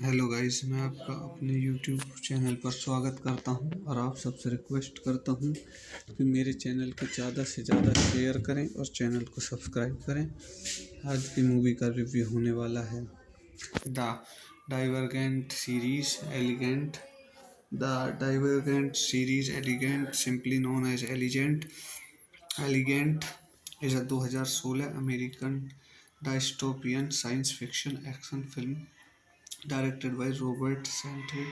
Hello guys, मैं आपका अपने यूट्यूब चैनल पर स्वागत करता हूं और आप सबसे रिक्वेस्ट करता हूं कि मेरे चैनल को ज़्यादा से ज़्यादा शेयर करें और चैनल को सब्सक्राइब करें। आज की मूवी का रिव्यू होने वाला है the Divergent series Allegiant. The Divergent series Allegiant, simply known as Allegiant, is a 2016 American dystopian science fiction action film directed by Robert Sante,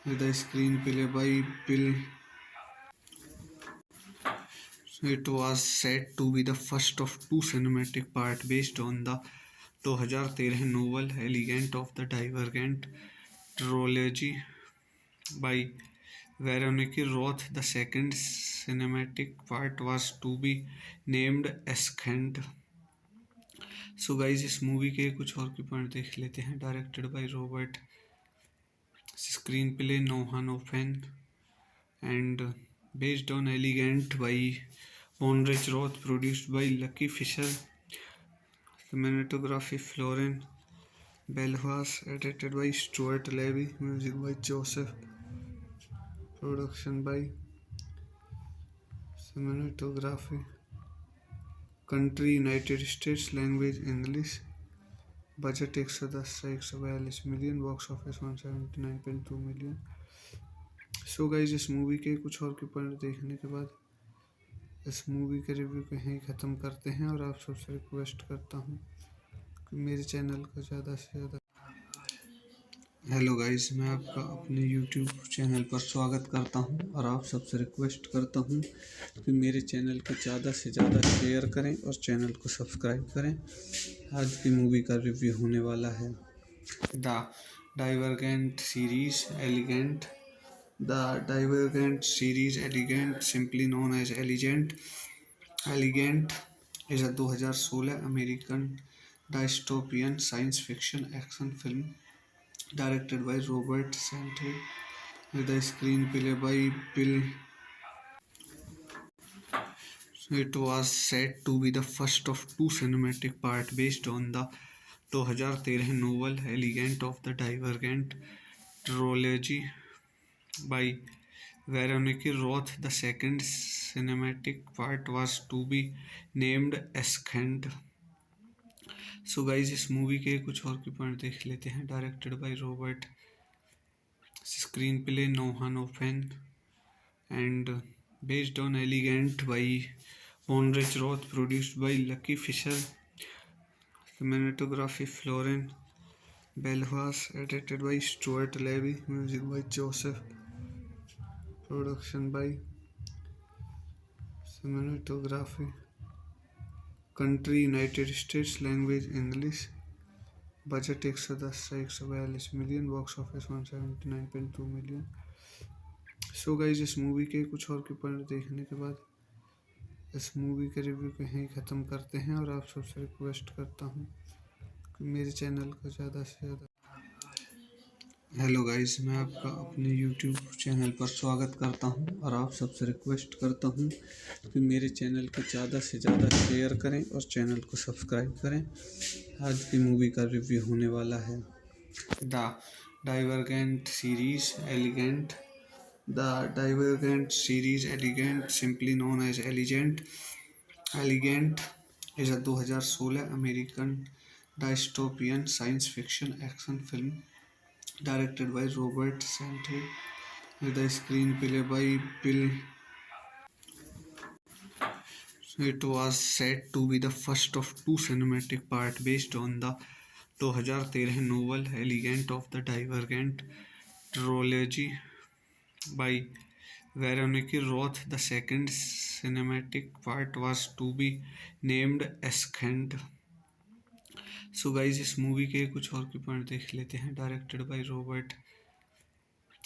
with a screenplay by Bill. It was said to be the first of two cinematic parts based on the 2013 novel Elegant of the Divergent trilogy by Veronique Roth. The second cinematic part was to be named Ascent. So guys, इस movie के कुछ और key point देख लेते हैं। Directed by Robert, screenplay Noah Oppenheim, and based on Elegant by Bonrich Roth, produced by Lucky Fisher, cinematography Florian Belvas, edited by Stuart Levy, music by Joseph, production by cinematography country United States, language English, budget 110 से 142 million, box office 179.2 million. सो guys, इस movie के कुछ और के point देखने के बाद इस मूवी के रिव्यू को यहीं ख़त्म करते हैं और आप सबसे रिक्वेस्ट करता हूँ कि मेरे चैनल को ज़्यादा से ज़्यादा। हेलो गाइस, मैं आपका अपने यूट्यूब चैनल पर स्वागत करता हूं और आप सबसे रिक्वेस्ट करता हूं कि मेरे चैनल को ज़्यादा से ज़्यादा शेयर करें और चैनल को सब्सक्राइब करें। आज की मूवी का रिव्यू होने वाला है the Divergent series Allegiant. The Divergent series Allegiant, simply known as Allegiant, is a 2016 American dystopian science fiction action film directed by Robert Sante, with a screenplay by Bill. It was said to be the first of two cinematic parts based on the 2013 novel Elegant of the Divergent trilogy by Veronique Roth. The second cinematic part was to be named Ascent. So guys, इस movie के कुछ और के point देख लेते हैं। Directed by Robert, screenplay Noah Oppenheim, and based on Elegant by Bonrich Roth, produced by Lucky Fisher, cinematography Florian Belvas, edited by Stuart Levy, music by Joseph, production by cinematography country United States, language English, budget 110 से 142 million, box office 179.2 million. सो guys, इस movie के कुछ और के point देखने के बाद इस मूवी के रिव्यू को यहीं ख़त्म करते हैं और आप सबसे रिक्वेस्ट करता हूँ कि मेरे चैनल को ज़्यादा से ज़्यादा। हेलो गाइस, मैं आपका अपने यूट्यूब चैनल पर स्वागत करता हूं और आप सबसे रिक्वेस्ट करता हूं कि मेरे चैनल को ज़्यादा से ज़्यादा शेयर करें और चैनल को सब्सक्राइब करें। आज की मूवी का रिव्यू होने वाला है the Divergent series Allegiant. The Divergent series Allegiant, simply known as Allegiant, is a 2016 American dystopian science fiction action film directed by Robert Sante, with a screenplay by Bill. It was said to be the first of two cinematic parts based on the 2013 novel Elegant of the Divergent trilogy by Veronique Roth. The second cinematic part was to be named Ascent. So guys, इस movie के कुछ और के point देख लेते हैं। Directed by Robert,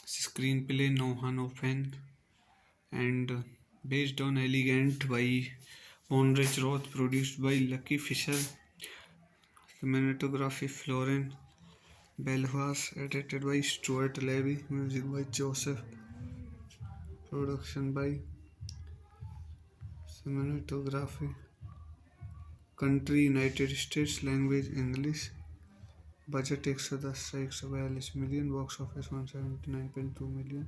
screenplay Noah Oppenheim, and based on Elegant by Bonrich Roth, produced by Lucky Fisher, cinematography Florian Belvas, edited by Stuart Levy, music by Joseph, production by cinematography country United States, language English, budget 110 से 142 million, box office 179.2 million.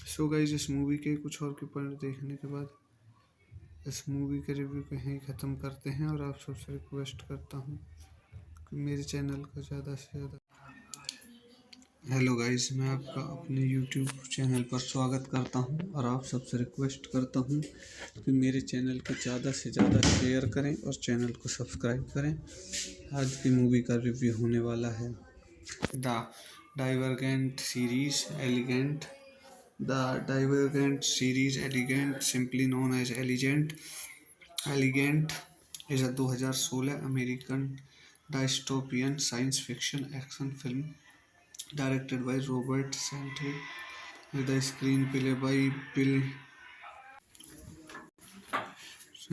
सो guys, इस movie के कुछ और के point देखने के बाद इस मूवी के रिव्यू को यहीं ख़त्म करते हैं, और आप सबसे रिक्वेस्ट करता हूँ कि मेरे चैनल को ज़्यादा से ज़्यादा। हेलो गाइस, मैं आपका अपने यूट्यूब चैनल पर स्वागत करता हूं, और आप सबसे रिक्वेस्ट करता हूं कि मेरे चैनल को ज़्यादा से ज़्यादा शेयर करें और चैनल को सब्सक्राइब करें। आज की मूवी का रिव्यू होने वाला है the Divergent series Allegiant. The Divergent series Allegiant, simply known as Allegiant, is a 2016 American dystopian science fiction action film directed by Robert Sante, with the screenplay by Bill.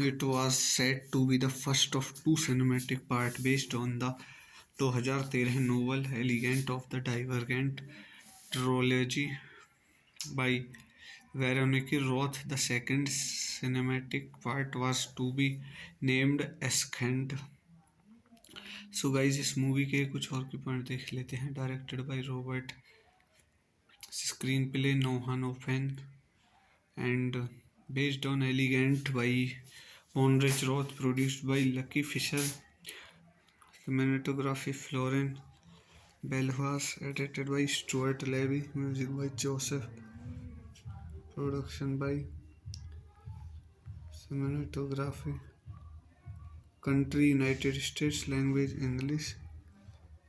It was said to be the first of two cinematic parts based on the 2013 novel Elegant of the Divergent trilogy by Veronique Roth. The second cinematic part was to be named Ascent. So guys, इस movie के कुछ और के point देख लेते हैं। Directed by Robert, screenplay Noah Oppenheim, and based on Elegant by Monrich Roth, produced by Lucky Fisher, cinematography Florian Belvas, edited by Stuart Levy, music by Joseph, production by cinematography, country United States, language English,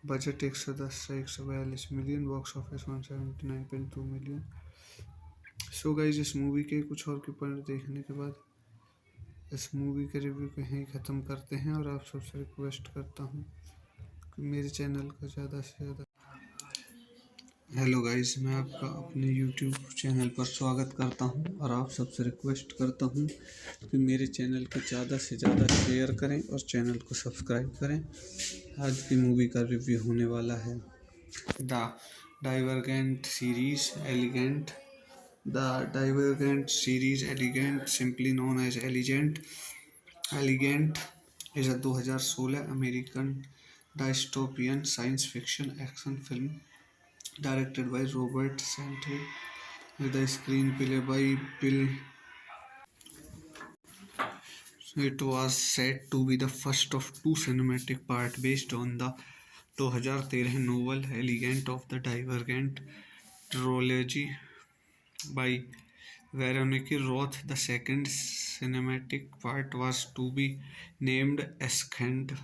budget 110 से 142 million, box office 179.2 million. सो guys, इस movie के कुछ और के point देखने के बाद इस मूवी के रिव्यू को यहीं ख़त्म करते हैं, और आप सबसे रिक्वेस्ट करता हूँ कि मेरे चैनल को ज़्यादा से ज़्यादा। हेलो गाइस, मैं आपका अपने यूट्यूब चैनल पर स्वागत करता हूं, और आप सबसे रिक्वेस्ट करता हूं कि मेरे चैनल को ज़्यादा से ज़्यादा शेयर करें और चैनल को सब्सक्राइब करें। आज की मूवी का रिव्यू होने वाला है the Divergent series Allegiant. The Divergent series Allegiant, simply known as Allegiant, is a 2016 American dystopian science fiction action film directed by Robert Sante, with the screenplay by Bill. It was said to be the first of two cinematic parts based on the 2013 novel Elegant of the Divergent trilogy by Veronique Roth. The second cinematic part was to be named Ascent.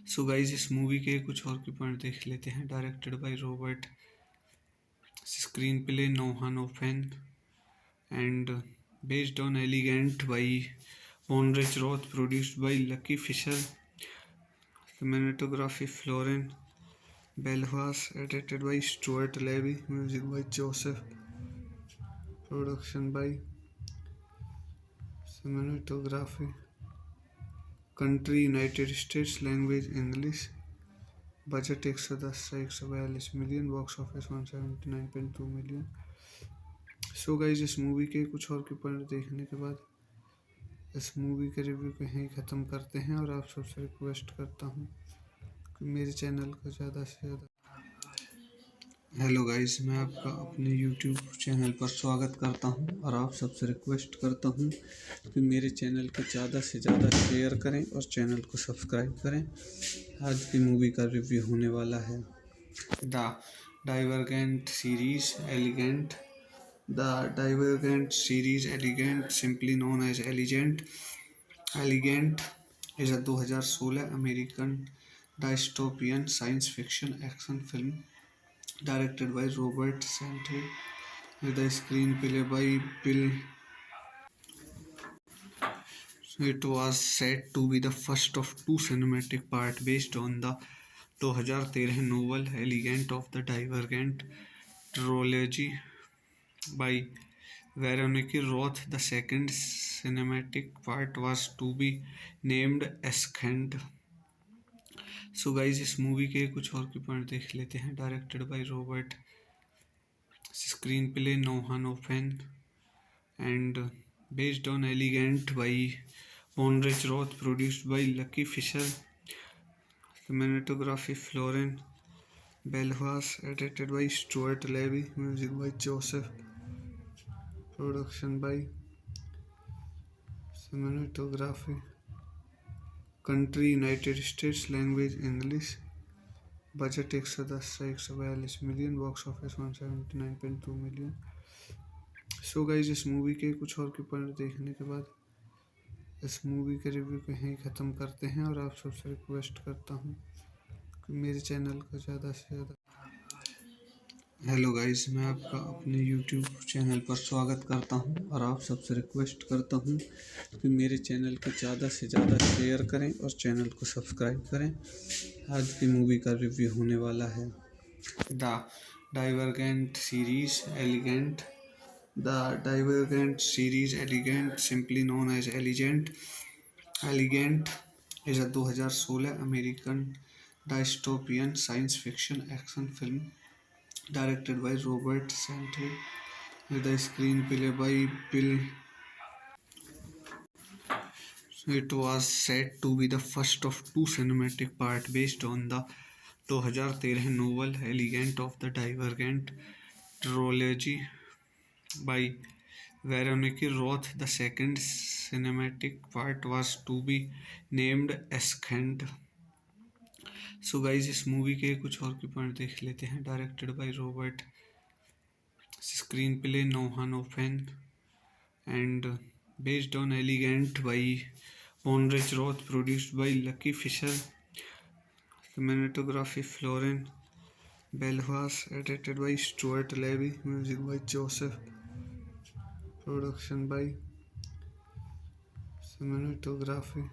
So guys, इस movie के कुछ और के point देख लेते हैं। Directed by Robert, screenplay Noah Oppenheim, and based on Elegant by Monrich Roth, produced by Lucky Fisher, cinematography Florian Belvas, edited by Stuart Levy, music by Joseph, production by cinematography, country United States, language English, budget 110 से 142 million, box office 179.2 million. सो guys, इस movie के कुछ और के point देखने के बाद इस मूवी के रिव्यू को यहीं ख़त्म करते हैं, और आप सबसे रिक्वेस्ट करता हूँ कि मेरे चैनल को ज़्यादा से ज़्यादा। हेलो गाइस, मैं आपका अपने यूट्यूब चैनल पर स्वागत करता हूं, और आप सबसे रिक्वेस्ट करता हूं कि मेरे चैनल को ज़्यादा से ज़्यादा शेयर करें और चैनल को सब्सक्राइब करें। आज की मूवी का रिव्यू होने वाला है the Divergent series Allegiant. The Divergent series Allegiant, simply known as Allegiant, is a 2016 American dystopian science fiction action film directed by Robert Sante, with the screenplay by Bill. It was said to be the first of two cinematic parts based on the 2013 novel Elegant of the Divergent trilogy by Veronique Roth. The second cinematic part was to be named Ascent. So guys, इस movie के कुछ और के point देख लेते हैं। Directed by Robert, screenplay Noah Oppenheim, and based on Elegant by Monrich Roth, produced by Lucky Fisher, Cinematography Florian Belfast, edited by Stuart Levy, music by Joseph, production by Cinematography. Country United States, language English, budget 110 से 142 million, box office 179.2 million. सो guys, इस movie के कुछ और के point देखने के बाद इस मूवी का रिव्यू को यहीं ख़त्म करते हैं और आप सबसे रिक्वेस्ट करता हूँ कि मेरे चैनल को ज़्यादा से ज़्यादा। हेलो गाइस, मैं आपका अपने यूट्यूब चैनल पर स्वागत करता हूं और आप सबसे रिक्वेस्ट करता हूं कि मेरे चैनल को ज़्यादा से ज़्यादा शेयर करें और चैनल को सब्सक्राइब करें। आज की मूवी का रिव्यू होने वाला है the Divergent series Allegiant. The Divergent series Allegiant, simply known as Allegiant is a 2016 American dystopian science fiction action film directed by Robert Santee, with a screenplay by Bill. It was said to be the first of two cinematic parts based on the 2013 novel Elegant of the Divergent trilogy by Veronique Roth. The second cinematic part was to be named Ascent. So guys, इस movie के कुछ और के point देख लेते हैं। Directed by Robert, screenplay Noah Oppenheim and based on Elegant by Bonrich Roth, produced by Lucky Fisher. Cinematography Florian Belfast, edited by Stuart Levy, music by Joseph, production by Cinematography.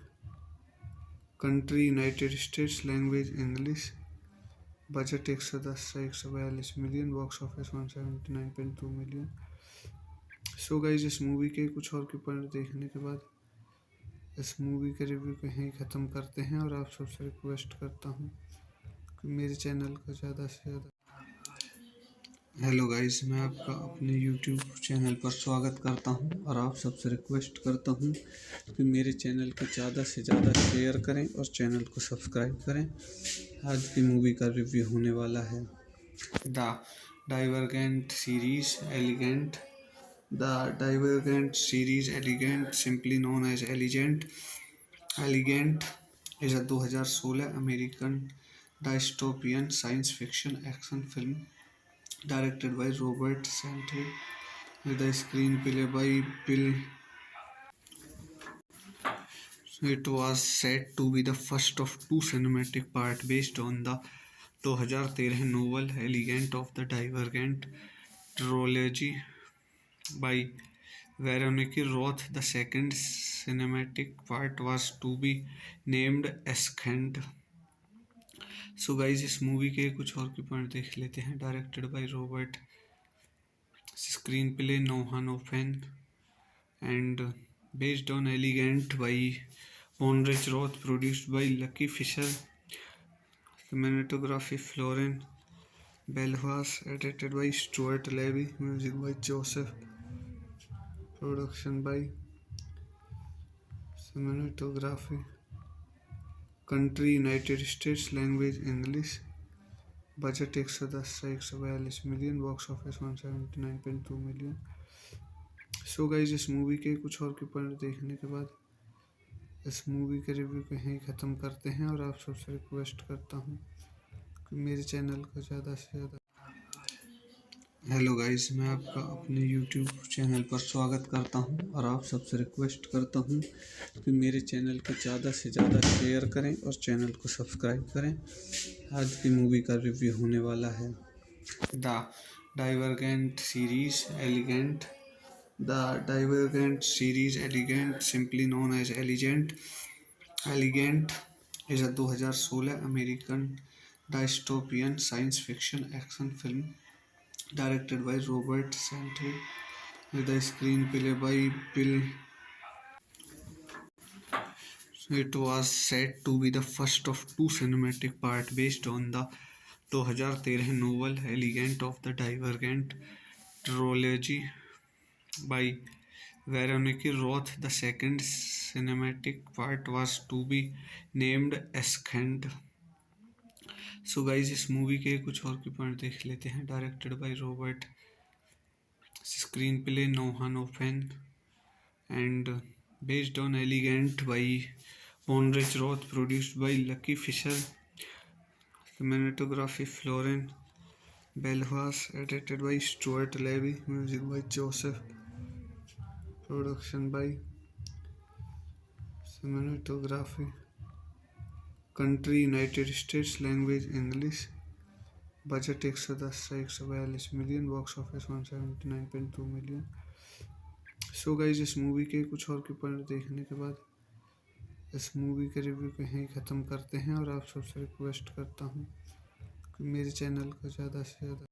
Country United States, language English, budget 110 से 142 million, box office 179.2 million. सो guys, इस movie के कुछ और के point देखने के बाद इस मूवी के रिव्यू को यहीं ख़त्म करते हैं और आप सबसे रिक्वेस्ट करता हूँ कि मेरे चैनल को ज़्यादा से ज़्यादा। हेलो गाइस, मैं आपका अपने यूट्यूब चैनल पर स्वागत करता हूं और आप सबसे रिक्वेस्ट करता हूं कि मेरे चैनल को ज़्यादा से ज़्यादा शेयर करें और चैनल को सब्सक्राइब करें। आज की मूवी का रिव्यू होने वाला है the Divergent series Allegiant. The Divergent series Allegiant, simply known as Allegiant is a 2016 American dystopian science fiction action film directed by Robert Santee, with a screenplay by Bill. It was said to be the first of two cinematic parts based on the 2013 novel Elegant of the Divergent trilogy by Veronique Roth. The second cinematic part was to be named Ascent. So guys, इस movie के कुछ और के point देख लेते हैं। Directed by Robert, screenplay Noah Oppenheim and based on Elegant by Bonrich Roth, produced by Lucky Fisher. Cinematography Florian Belfast, edited by Stuart Levy, music by Joseph, production by Cinematography. Country United States, language English, budget 110 से 142 million, box office 179.2 million. सो guys, इस movie के कुछ और के point देखने के बाद इस मूवी के रिव्यू को यहीं ख़त्म करते हैं और आप सबसे रिक्वेस्ट करता हूँ कि मेरे चैनल को ज़्यादा से ज़्यादा। हेलो गाइस, मैं आपका अपने यूट्यूब चैनल पर स्वागत करता हूं और आप सबसे रिक्वेस्ट करता हूं कि मेरे चैनल को ज़्यादा से ज़्यादा शेयर करें और चैनल को सब्सक्राइब करें। आज की मूवी का रिव्यू होने वाला है the Divergent series Allegiant. The Divergent series Allegiant, simply known as Allegiant is a 2016 American dystopian science fiction action film directed by Robert Santee, with a screenplay by Bill. It was said to be the first of two cinematic parts based on the 2013 novel Elegant of the Divergent trilogy by Veronique Roth. The second cinematic part was to be named Ascent. So guys इस movie के कुछ और के point देख लेते हैं। Directed by Robert, screenplay Noah Oppenheim and based on Elegant by Bonrich Roth, produced by Lucky Fisher, cinematography Florian Belfast, edited by Stuart Levy, music by Joseph, production by cinematography, country United States, language English, budget 110 से 142 million, box office 179.2 million. सो guys इस movie के कुछ और के point देखने के बाद इस मूवी के रिव्यू को यहीं ख़त्म करते हैं और आप सबसे रिक्वेस्ट करता हूँ कि मेरे चैनल को ज़्यादा से ज़्यादा।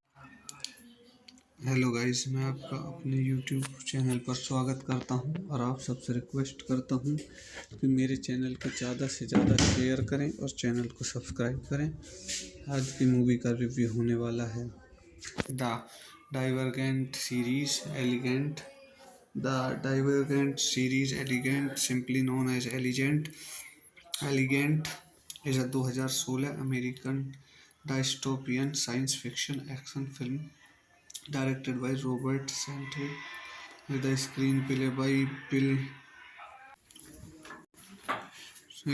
हेलो गाइस, मैं आपका अपने यूट्यूब चैनल पर स्वागत करता हूं और आप सबसे रिक्वेस्ट करता हूं कि मेरे चैनल को ज़्यादा से ज़्यादा शेयर करें और चैनल को सब्सक्राइब करें। आज की मूवी का रिव्यू होने वाला है the Divergent series Allegiant. The Divergent series Allegiant, simply known as Allegiant is a 2016 American dystopian science fiction action film directed by Robert Sante, with a screenplay by Bill.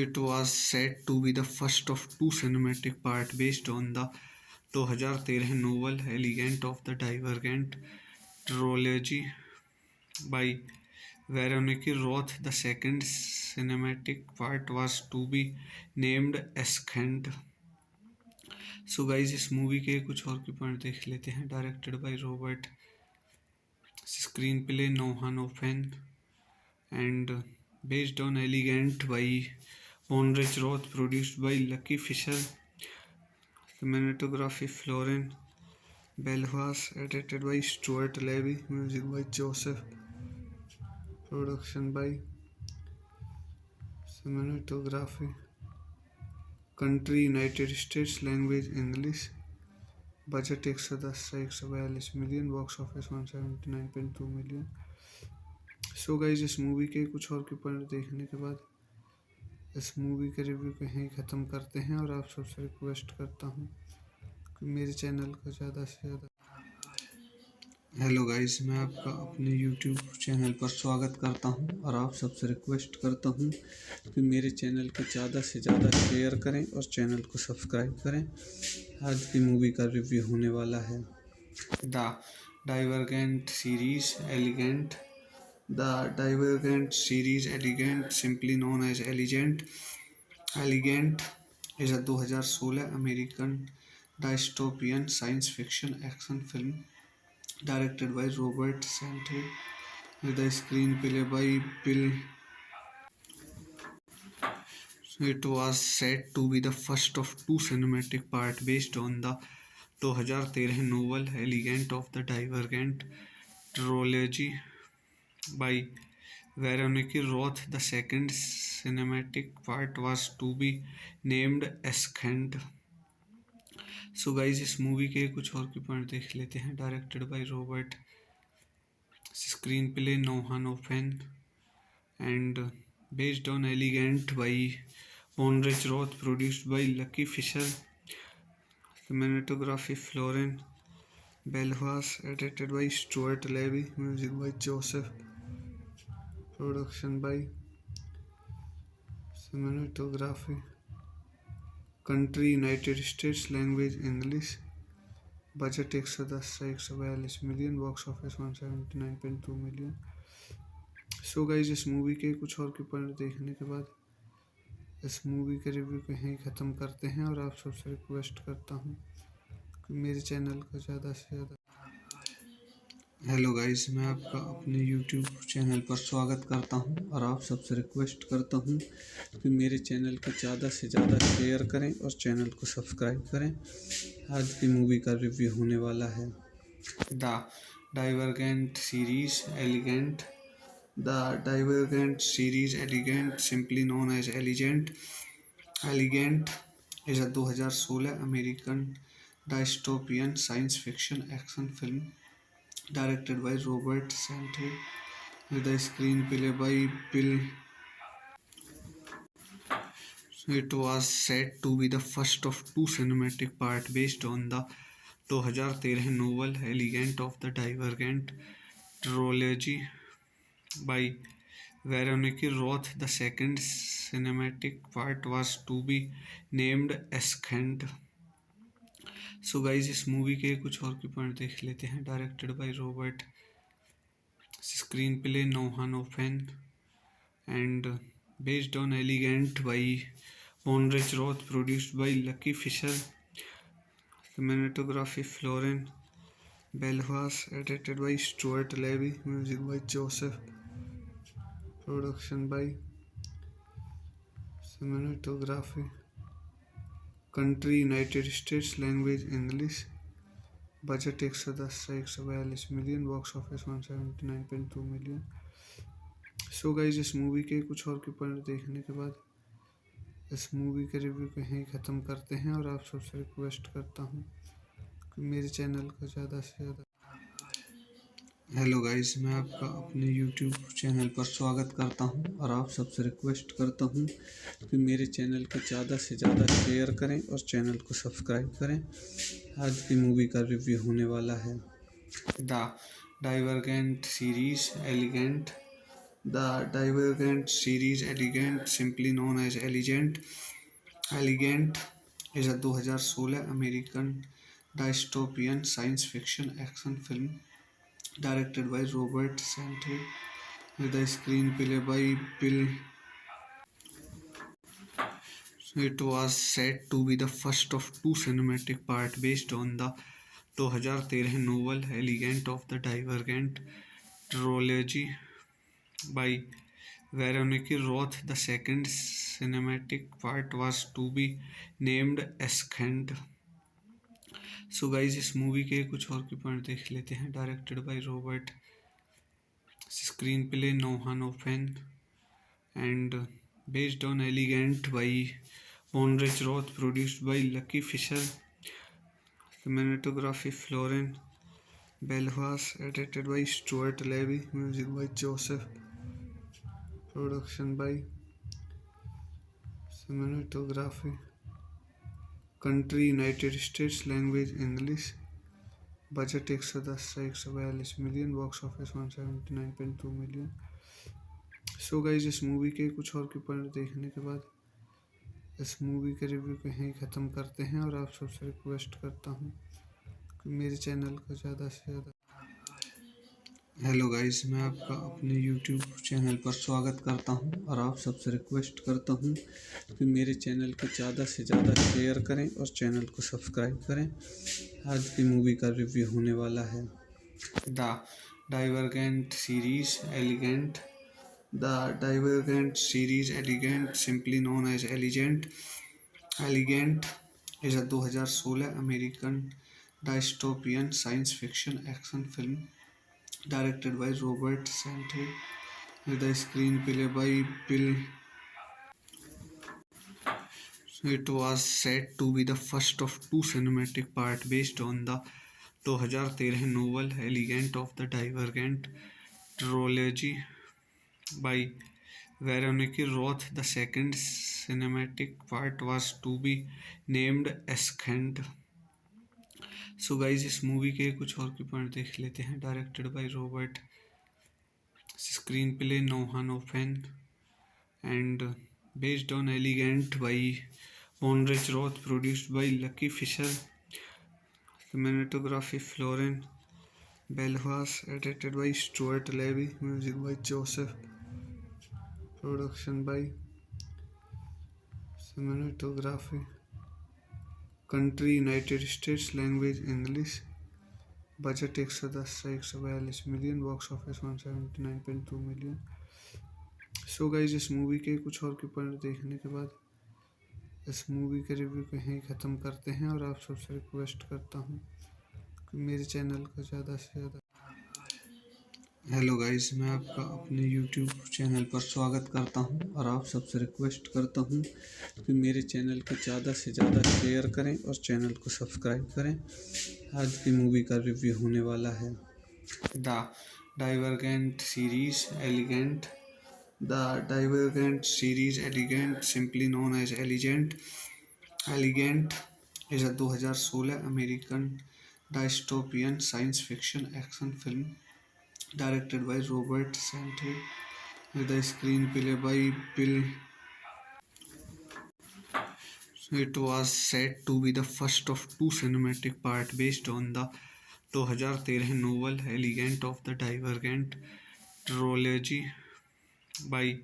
It was said to be the first of two cinematic parts based on the 2013 novel Elegant of the Divergent trilogy by Veronica Roth. The second cinematic part was to be named Ascent. So guys इस movie के कुछ और के point देख लेते हैं। Directed by Robert, screenplay Noah Oppenheim and based on Elegant by Bonrich Roth, produced by Lucky Fisher, cinematography Florian Belfast, edited by Stuart Levy, music by Joseph, production by cinematography, country United States, language English, budget 110 से 142 million, box office 179.2 million. सो guys इस movie के कुछ और के point देखने के बाद इस मूवी के रिव्यू को यहीं ख़त्म करते हैं और आप सबसे रिक्वेस्ट करता हूँ कि मेरे चैनल को ज़्यादा से ज़्यादा। हेलो गाइस, मैं आपका अपने यूट्यूब चैनल पर स्वागत करता हूं और आप सबसे रिक्वेस्ट करता हूं कि मेरे चैनल को ज़्यादा से ज़्यादा शेयर करें और चैनल को सब्सक्राइब करें। आज की मूवी का रिव्यू होने वाला है the Divergent series Allegiant. The Divergent series Allegiant, simply known as Allegiant is a 2016 American dystopian science fiction action film directed by Robert Sante, with a screenplay by Bill. It was said to be the first of two cinematic parts based on the 2013 novel Elegant of the Divergent trilogy by Veronica Roth. The second cinematic part was to be named Ascent. So guys इस movie के कुछ और के point देख लेते हैं। Directed by Robert, screenplay Noah Oppenheim and based on Elegant by Bonrich Roth, produced by Lucky Fisher, cinematography Florian Belfast, edited by Stuart Levy, music by Joseph, production by cinematography, country United States, language English, budget 110 से 142 million, box office 179.2 million. सो guys इस movie के कुछ और के point देखने के बाद इस मूवी के रिव्यू को यहीं ख़त्म करते हैं और आप सबसे रिक्वेस्ट करता हूँ कि मेरे चैनल को ज़्यादा से ज़्यादा। हेलो गाइस, मैं आपका अपने यूट्यूब चैनल पर स्वागत करता हूं और आप सबसे रिक्वेस्ट करता हूं कि मेरे चैनल को ज़्यादा से ज़्यादा शेयर करें और चैनल को सब्सक्राइब करें। आज की मूवी का रिव्यू होने वाला है the Divergent series Allegiant. The Divergent series Allegiant, simply known as Allegiant is a 2016 American dystopian science fiction action film directed by Robert Sante, with a screenplay by Bill. It was said to be the first of two cinematic parts based on the 2013 novel Elegant of the Divergent trilogy by Veronica Roth. The second cinematic part was to be named Ascent. So guys इस movie के कुछ और के point देख लेते हैं। Directed by Robert, screenplay Noah Oppenheim and based on Elegant by Bonrich Roth, produced by Lucky Fisher, cinematography Florian Belvas, edited by Stuart Levy, music by Joseph, production by cinematography, country United States, language English, budget 110 से 142 million, box office 179.2 million. सो guys इस movie के कुछ और के point देखने के बाद इस मूवी के रिव्यू को यहीं ख़त्म करते हैं और आप सबसे रिक्वेस्ट करता हूँ कि मेरे चैनल को ज़्यादा से ज़्यादा। हेलो गाइस, मैं आपका अपने यूट्यूब चैनल पर स्वागत करता हूं और आप सबसे रिक्वेस्ट करता हूं कि मेरे चैनल को ज़्यादा से ज़्यादा शेयर करें और चैनल को सब्सक्राइब करें। आज की मूवी का रिव्यू होने वाला है the Divergent series Allegiant. The Divergent series Allegiant, simply known as Allegiant, is a 2016 American dystopian science fiction action film directed by Robert Santee, with a screenplay by Bill. It was said to be the first of two cinematic parts based on the 2013 novel Elegant of the Divergent trilogy by Veronica Roth. The second cinematic part was to be named Ascent. So guys इस movie के कुछ और के point देख लेते हैं। Directed by Robert, screenplay Noah Oppenheim and based on Elegant by Bonrich Roth, produced by Lucky Fisher, cinematography Florian Belvas, edited by Stuart Levy, music by Joseph, production by cinematography, country United States, language English, budget 110 से 142 million, box office 179.2 million. सो guys इस movie के कुछ और के point देखने के बाद इस मूवी के रिव्यू को यहीं ख़त्म करते हैं और आप सबसे रिक्वेस्ट करता हूँ कि मेरे चैनल को ज़्यादा से ज़्यादा। हेलो गाइस, मैं आपका अपने यूट्यूब चैनल पर स्वागत करता हूं और आप सबसे रिक्वेस्ट करता हूं कि मेरे चैनल को ज़्यादा से ज़्यादा शेयर करें और चैनल को सब्सक्राइब करें। आज की मूवी का रिव्यू होने वाला है the Divergent series Allegiant. The Divergent series Allegiant, simply known as Allegiant, is a 2016 American dystopian science fiction action film directed by Robert Santee, with a screenplay by Bill. It was said to be the first of two cinematic parts based on the 2013 novel Elegant of the Divergent trilogy by Veronica Roth. The second cinematic part was to be named Ascent. So guys इस movie के कुछ और के point देख लेते हैं। Directed by Robert, screenplay Noah Oppenheim and based on Elegant by Bonrich Roth, produced by Lucky Fisher, cinematography Florian Belvas, edited by Stuart Levy, music by Joseph, production by cinematography, country United States, language English, budget 110 से 142 million, box office 179.2 million. सो guys इस movie के कुछ और के point देखने के बाद इस मूवी के रिव्यू को यहीं ख़त्म करते हैं और आप सबसे रिक्वेस्ट करता हूँ कि मेरे चैनल को ज़्यादा से ज़्यादा। हेलो गाइस, मैं आपका अपने यूट्यूब चैनल पर स्वागत करता हूं और आप सबसे रिक्वेस्ट करता हूं कि मेरे चैनल को ज़्यादा से ज़्यादा शेयर करें और चैनल को सब्सक्राइब करें। आज की मूवी का रिव्यू होने वाला है the Divergent series Allegiant. The Divergent series Elegant, simply known as Elegant is a 2016 American dystopian science fiction action film directed by Robert Sante with a screenplay by Bill. It was said to be the first of two cinematic parts based on the 2013 novel Elegant of the Divergent trilogy by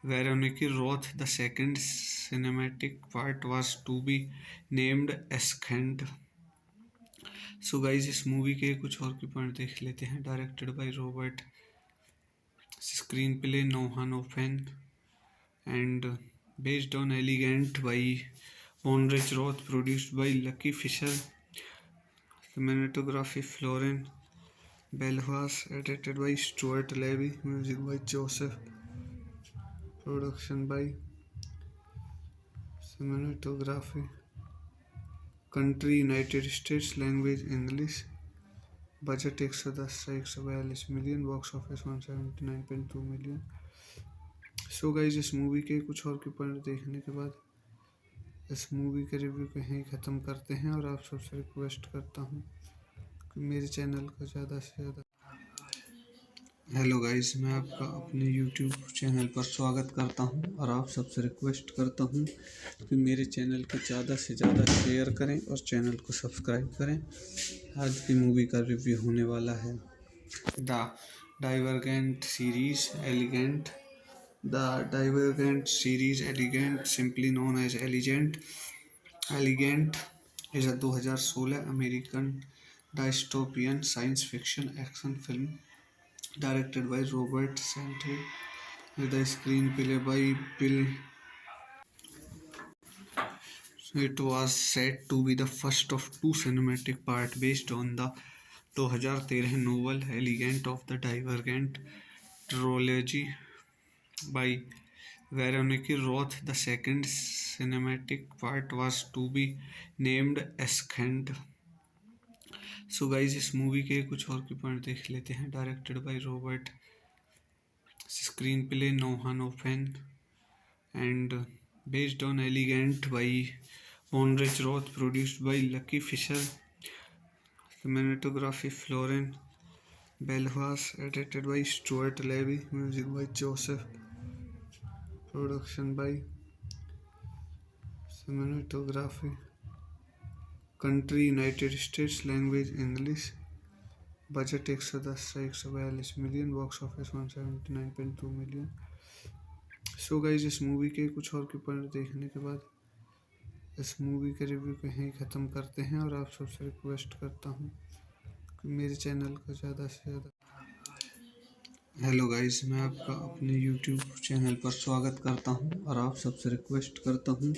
Veronique Roth. The second cinematic part was to be named Ascent. So guys इस movie के कुछ और के point देख लेते हैं। Directed by Robert, screenplay Noah Oppenheim and based on Elegant by Heinrich Roth, produced by Lucky Fisher, cinematography Florian Belvas, edited by Stuart Levy, music by Joseph, production by cinematography, country United States, language English, budget 110 से 142 million, box office 179.2 million. सो guys इस movie के कुछ और के point देखने के बाद इस मूवी के रिव्यू को यहीं ख़त्म करते हैं और आप सबसे रिक्वेस्ट करता हूँ कि मेरे चैनल को ज़्यादा से ज़्यादा। हेलो गाइस, मैं आपका अपने यूट्यूब चैनल पर स्वागत करता हूं और आप सबसे रिक्वेस्ट करता हूं कि मेरे चैनल को ज़्यादा से ज़्यादा शेयर करें और चैनल को सब्सक्राइब करें। आज की मूवी का रिव्यू होने वाला है the Divergent series Allegiant. The Divergent series Allegiant, simply known as Allegiant is a 2016 American dystopian science fiction action film directed by Robert Sante with a screenplay by Bill. It was said to be the first of two cinematic parts based on the 2013 novel Elegant of the Divergent trilogy by Veronique Roth. The second cinematic part was to be named Ascent. So guys इस movie के कुछ और के point देख लेते हैं। Directed by Robert, screenplay Noah Oppenheim and based on Elegant by Heinrich Roth, produced by Lucky Fisher, cinematography Florian Belvas, edited by Stuart Levy, music by Joseph, production by cinematography, country United States, language English, budget 110 से 142 million, box office 179.2 million. सो guys इस movie के कुछ और के point देखने के बाद इस मूवी के रिव्यू को यहीं ख़त्म करते हैं और आप सबसे रिक्वेस्ट करता हूँ कि मेरे चैनल को ज़्यादा से ज़्यादा। हेलो गाइस, मैं आपका अपने यूट्यूब चैनल पर स्वागत करता हूं और आप सबसे रिक्वेस्ट करता हूं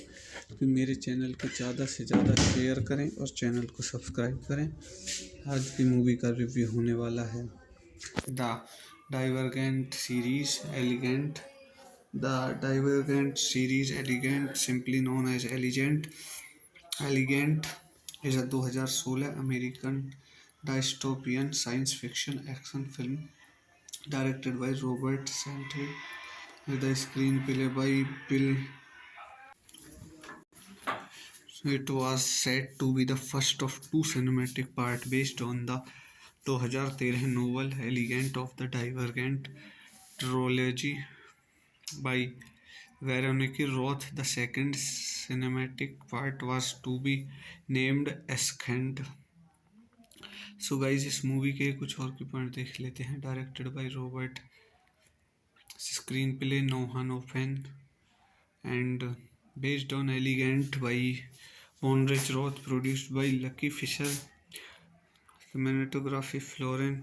कि मेरे चैनल को ज़्यादा से ज़्यादा शेयर करें और चैनल को सब्सक्राइब करें। आज की मूवी का रिव्यू होने वाला है the Divergent series Allegiant. The Divergent series Allegiant, simply known as Allegiant is a 2016 American dystopian science fiction action film directed by Robert Sante with a screenplay by Bill. It was said to be the first of two cinematic parts based on the 2013 novel Elegant of the Divergent trilogy by Veronique Roth. The second cinematic part was to be named Ascent. So guys इस movie के कुछ और के point देख लेते हैं। Directed by Robert, screenplay Noah Oppenheim and based on Elegant by Heinrich Roth, produced by Lucky Fisher, cinematography Florian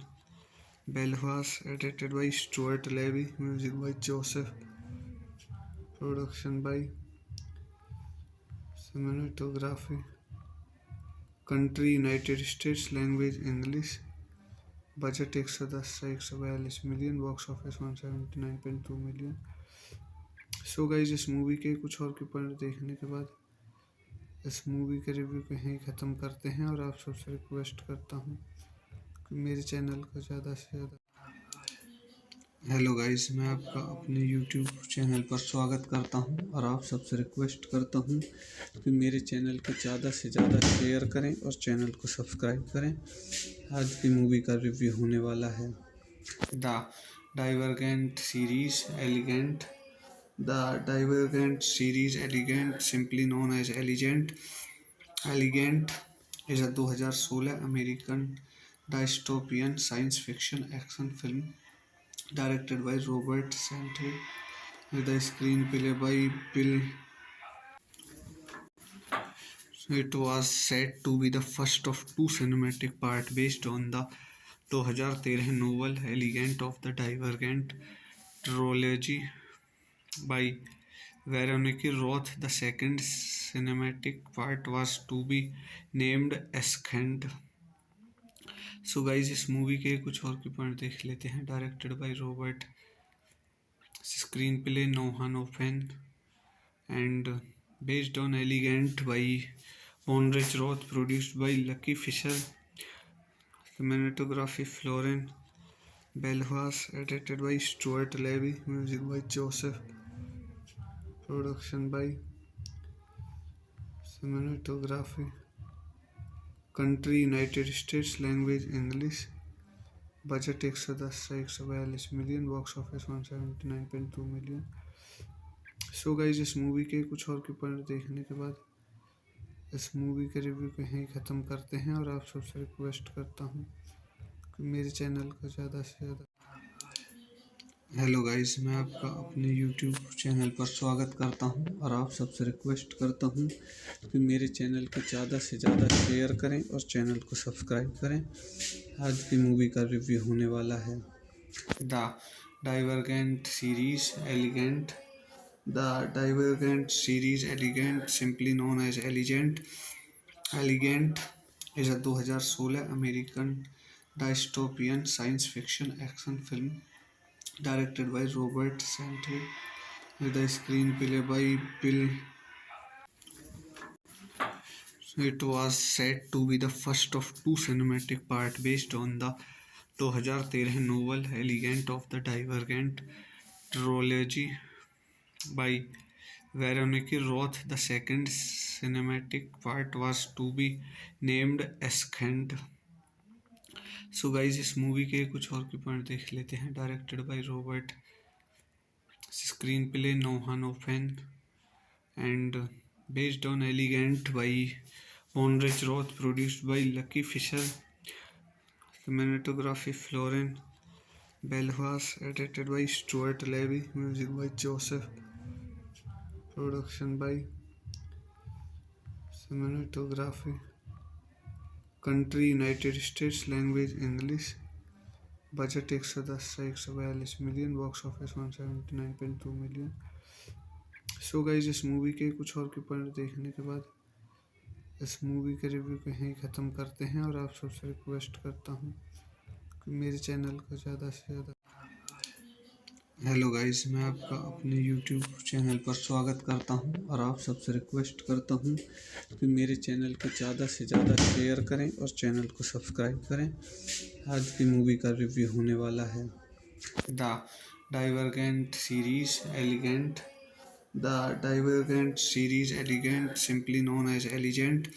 Belvas, edited by Stuart Levy, music by Joseph, production by cinematography, country United States, language English, budget 110 से 142 million, box office 179.2 million. सो guys इस movie के कुछ और के point देखने के बाद इस मूवी के रिव्यू को यहीं ख़त्म करते हैं और आप सबसे रिक्वेस्ट करता हूँ कि मेरे चैनल को ज़्यादा से ज़्यादा। हेलो गाइस, मैं आपका अपने यूट्यूब चैनल पर स्वागत करता हूं और आप सबसे रिक्वेस्ट करता हूं कि मेरे चैनल को ज़्यादा से ज़्यादा शेयर करें और चैनल को सब्सक्राइब करें। आज की मूवी का रिव्यू होने वाला है the Divergent series Allegiant. The Divergent series Allegiant, simply known as Allegiant, is a 2016 American dystopian science fiction action film directed by Robert Sante, with a screenplay by Bill. It was said to be the first of two cinematic parts based on the 2013 novel Elegant of the Divergent trilogy by Veronique Roth. The second cinematic part was to be named Ascent. So guys, इस movie के कुछ और के point देख लेते हैं। Directed by Robert, screenplay Noah Oppenheim, and based on Elegant by Monrich Roth, produced by Lucky Fisher, cinematography Florian Belhas, edited by Stuart Levy, music by Joseph, production by cinematography, country United States, language English, budget 110 से 142 million, box office 179.2 million. सो guys, इस movie के कुछ और के point देखने के बाद इस मूवी के रिव्यू को यहीं ख़त्म करते हैं और आप सबसे रिक्वेस्ट करता हूँ कि मेरे चैनल को ज़्यादा से ज़्यादा। हेलो गाइस, मैं आपका अपने यूट्यूब चैनल पर स्वागत करता हूं और आप सबसे रिक्वेस्ट करता हूं कि मेरे चैनल को ज़्यादा से ज़्यादा शेयर करें और चैनल को सब्सक्राइब करें। आज की मूवी का रिव्यू होने वाला है the Divergent series Allegiant. The Divergent series Allegiant, simply known as Allegiant, is a 2016 American dystopian science fiction action film directed by Robert Sante, with a screenplay by Bill. It was said to be the first of two cinematic parts based on the 2013 novel Elegant of the Divergent trilogy by Veronique Roth. The second cinematic part was to be named Ascent. So guys, इस movie के कुछ और के point देख लेते हैं। Directed by Robert, screenplay Noah Oppenheim, and based on Elegant by Monrich Roth, produced by Lucky Fisher, cinematography Florian Belhas, edited by Stuart Levy, music by Joseph, production by cinematography, country United States, language English, budget 110 से 142 million, box office 179.2 million. सो guys, इस movie के कुछ और के point देखने के बाद इस मूवी के रिव्यू को यहीं ख़त्म करते हैं और आप सबसे रिक्वेस्ट करता हूँ कि मेरे चैनल को ज़्यादा से ज़्यादा। हेलो गाइस, मैं आपका अपने यूट्यूब चैनल पर स्वागत करता हूं और आप सबसे रिक्वेस्ट करता हूं कि मेरे चैनल को ज़्यादा से ज़्यादा शेयर करें और चैनल को सब्सक्राइब करें। आज की मूवी का रिव्यू होने वाला है the Divergent series Allegiant. The Divergent series Allegiant, simply known as Allegiant,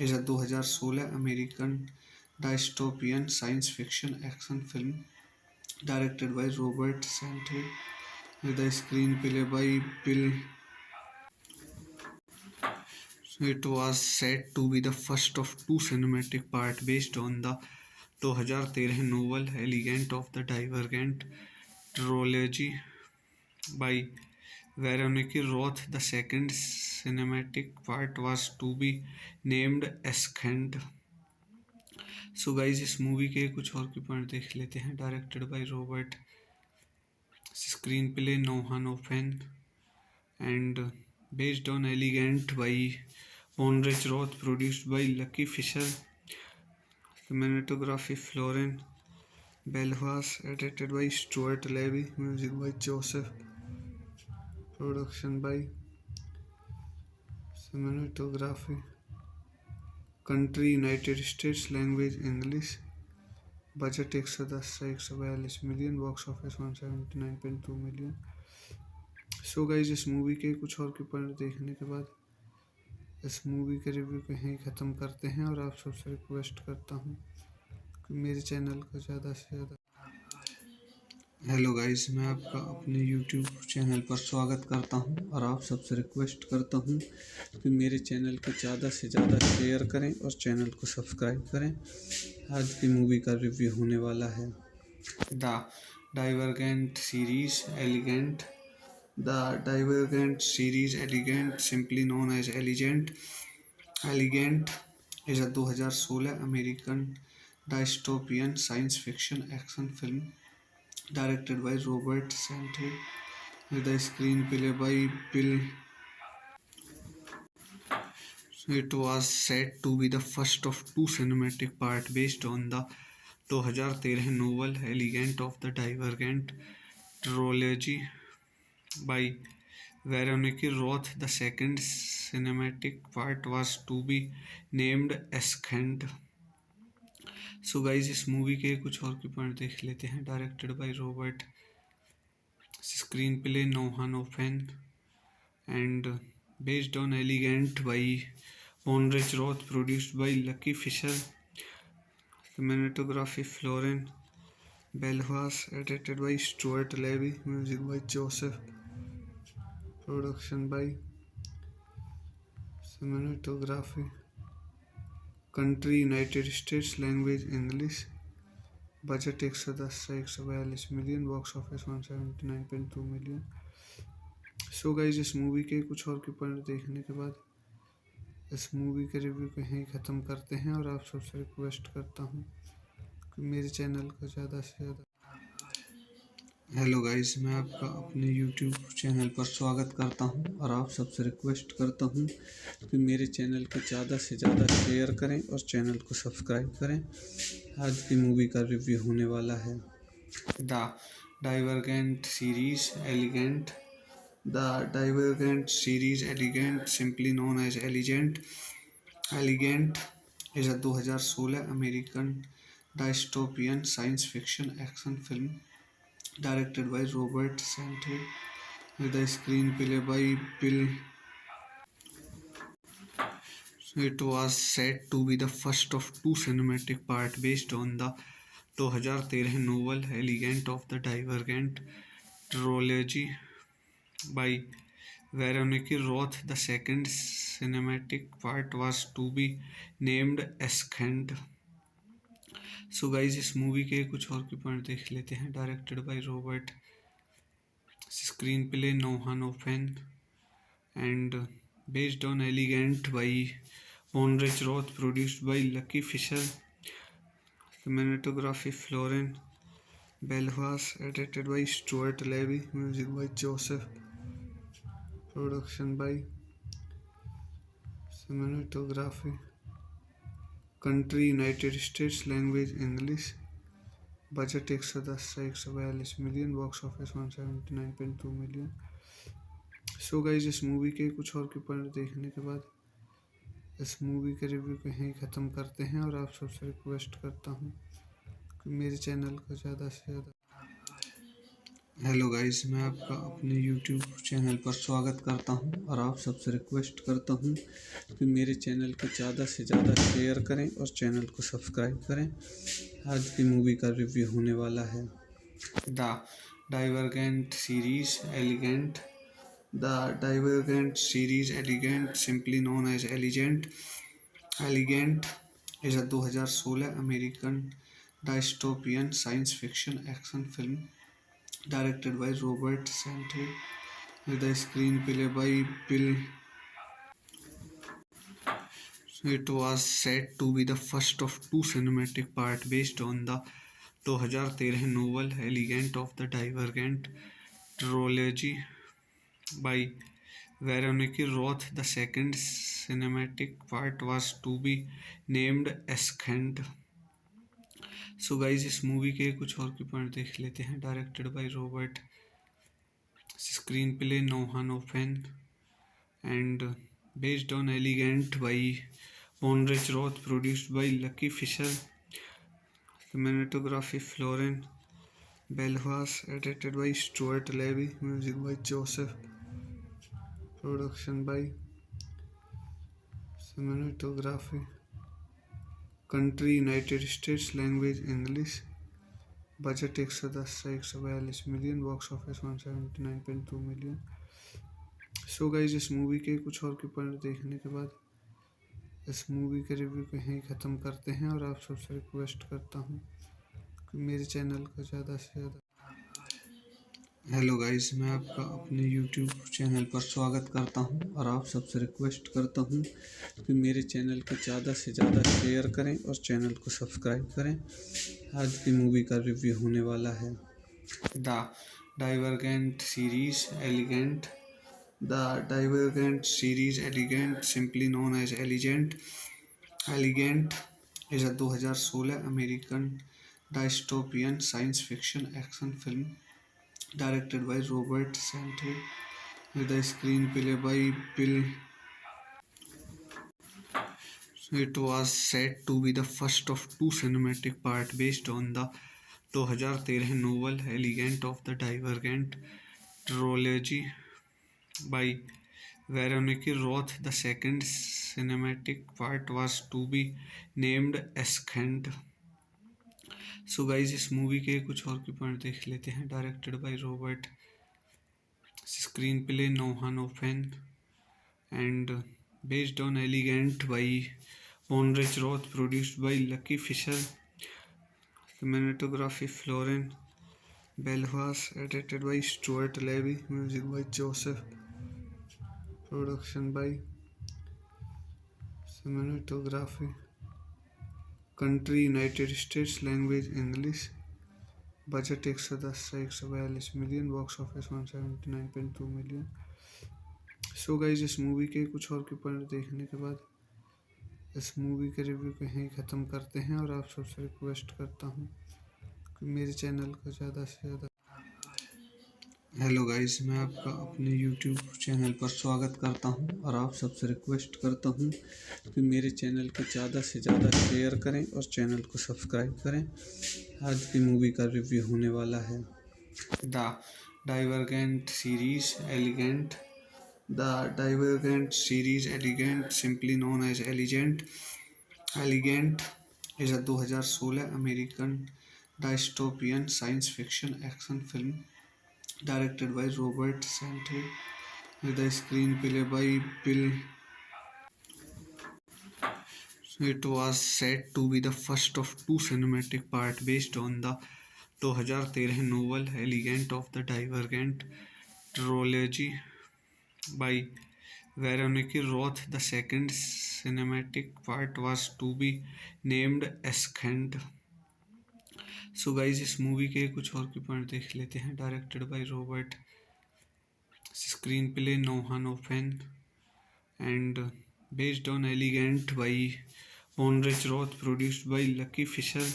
is a 2016 American dystopian science fiction action film directed by Robert Sante, with a screenplay by Bill. It was said to be the first of two cinematic parts based on the 2013 novel Elegant of the Divergent trilogy by Veronique Roth. The second cinematic part was to be named Ascent. So guys, इस movie के कुछ और के point देख लेते हैं। Directed by Robert, screenplay Noah Oppenheim, and based on Elegant by Monrich Roth, produced by Lucky Fisher, cinematography Florian Belhas, edited by Stuart Levy, music by Joseph, production by cinematography, country United States, language English, budget 110 से 142 million, box office 179.2 million. सो guys, इस movie के कुछ और के point देखने के बाद इस मूवी का रिव्यू को यहीं ख़त्म करते हैं, और आप सबसे रिक्वेस्ट करता हूँ कि मेरे चैनल को ज़्यादा से ज़्यादा। हेलो गाइस, मैं आपका अपने यूट्यूब चैनल पर स्वागत करता हूं, और आप सबसे रिक्वेस्ट करता हूं कि मेरे चैनल को ज़्यादा से ज़्यादा शेयर करें और चैनल को सब्सक्राइब करें। आज की मूवी का रिव्यू होने वाला है the Divergent series Allegiant. The Divergent series Allegiant, simply known as Allegiant is a 2016 American dystopian science fiction action film directed by Robert Sandler, with a screenplay by Bill. It was said to be the first of two cinematic parts based on the 2013 novel Elegant of the Divergent trilogy by Veronica Roth. The second cinematic part was to be named Ascent. So guys, इस movie के कुछ और के point देख लेते हैं। Directed by Robert, screenplay Noah Oppenheim, and based on Elegant by Bonrich Roth, produced by Lucky Fisher, cinematography Florian Belhas, edited by Stuart Levy, music by Joseph, production by cinematography, country United States, language English, budget 110 से 142 million, box office 179.2 million. सो guys, इस movie के कुछ और के point देखने के बाद इस मूवी के रिव्यू को यहीं ख़त्म करते हैं, और आप सबसे रिक्वेस्ट करता हूँ कि मेरे चैनल को ज़्यादा से ज़्यादा। हेलो गाइस, मैं आपका अपने यूट्यूब चैनल पर स्वागत करता हूं, और आप सबसे रिक्वेस्ट करता हूं कि मेरे चैनल को ज़्यादा से ज़्यादा शेयर करें और चैनल को सब्सक्राइब करें। आज की मूवी का रिव्यू होने वाला है the Divergent series Allegiant. The Divergent series Allegiant, simply known as Allegiant is a 2016 American dystopian science fiction action film directed by Robert Sandler, with a screenplay by Bill. It was said to be the first of two cinematic parts based on the 2013 novel Elegant of the Divergent trilogy by Veronica Roth. The second cinematic part was to be named Ascent. So guys, इस movie के कुछ और के point देख लेते हैं। Directed by Robert, screenplay Noah Oppenheim, and based on Elegant by Bonrich Roth, produced by Lucky Fisher, cinematography Florian Belhas, edited by Stuart Levy, music by Joseph, production by cinematography, country United States, language English, budget 110 से 142 million, box office 179.2 million. सो guys, इस movie के कुछ और के point देखने के बाद इस मूवी के रिव्यू को यहीं ख़त्म करते हैं, और आप सबसे रिक्वेस्ट करता हूँ कि मेरे चैनल को ज़्यादा से ज़्यादा। हेलो गाइस, मैं आपका अपने यूट्यूब चैनल पर स्वागत करता हूं, और आप सबसे रिक्वेस्ट करता हूं कि मेरे चैनल को ज़्यादा से ज़्यादा शेयर करें और चैनल को सब्सक्राइब करें। आज की मूवी का रिव्यू होने वाला है the Divergent series Allegiant. The Divergent series Allegiant, simply known as Allegiant is a 2016 American dystopian science fiction action film directed by Robert Sandler, with a screenplay by Bill. It was said to be the first of two cinematic parts based on the 2013 novel Elegant of the Divergent trilogy by Veronica Roth. The second cinematic part was to be named Ascent. So guys, इस movie के कुछ और के point देख लेते हैं। Directed by Robert, screenplay Noah Oppenheim, and based on Elegant by Bonrich Roth, produced by Lucky Fisher, Cinematography Florian Belfast, edited by Stuart Levy, music by Joseph, production by Cinematography. Country United States, language English, budget 110 से 142 million, box office 179.2 million. सो guys, इस movie के कुछ और के point देखने के बाद इस मूवी के रिव्यू को यहीं ख़त्म करते हैं और आप सबसे रिक्वेस्ट करता हूँ कि मेरे चैनल को ज़्यादा से ज़्यादा। हेलो गाइस, मैं आपका अपने यूट्यूब चैनल पर स्वागत करता हूं और आप सबसे रिक्वेस्ट करता हूं कि मेरे चैनल को ज़्यादा से ज़्यादा शेयर करें और चैनल को सब्सक्राइब करें। आज की मूवी का रिव्यू होने वाला है the Divergent series Allegiant. The Divergent series Allegiant, simply known as Allegiant is a 2016 American dystopian science fiction action film directed by Robert Sante, with a screenplay by Bill. It was said to be the first of two cinematic parts based on the 2013 novel Elegant of the Divergent trilogy by Veronique Roth. The second cinematic part was to be named Ascent. So guys, इस movie के कुछ और के point देख लेते हैं। Directed by Robert, screenplay Noah Oppenheim and based on Elegant by Bonrich Roth, produced by Lucky Fisher. Cinematography Florian Belfast, edited by Stuart Levy, music by Joseph, production by Cinematography. Country United States, language English, budget 110 से 142 million, box office 179.2 million. सो guys, इस movie के कुछ और के point देखने के बाद इस मूवी के रिव्यू को यहीं ख़त्म करते हैं और आप सबसे रिक्वेस्ट करता हूँ कि मेरे चैनल को ज़्यादा से ज़्यादा। हेलो गाइस, मैं आपका अपने यूट्यूब चैनल पर स्वागत करता हूं और आप सबसे रिक्वेस्ट करता हूं कि मेरे चैनल को ज़्यादा से ज़्यादा शेयर करें और चैनल को सब्सक्राइब करें। आज की मूवी का रिव्यू होने वाला है the Divergent series Allegiant. The Divergent series Allegiant, simply known as Allegiant is a 2016 American dystopian science fiction action film directed by Robert Sante, with a screenplay by Bill. It was said to be the first of two cinematic parts based on the 2013 novel Elegant of the Divergent trilogy by Veronique Roth. The second cinematic part was to be named Ascent. So guys, इस movie के कुछ और के point देख लेते हैं। Directed by Robert, screenplay Noah Oppenheim and based on Elegant by Bonrich Roth, produced by Lucky Fisher.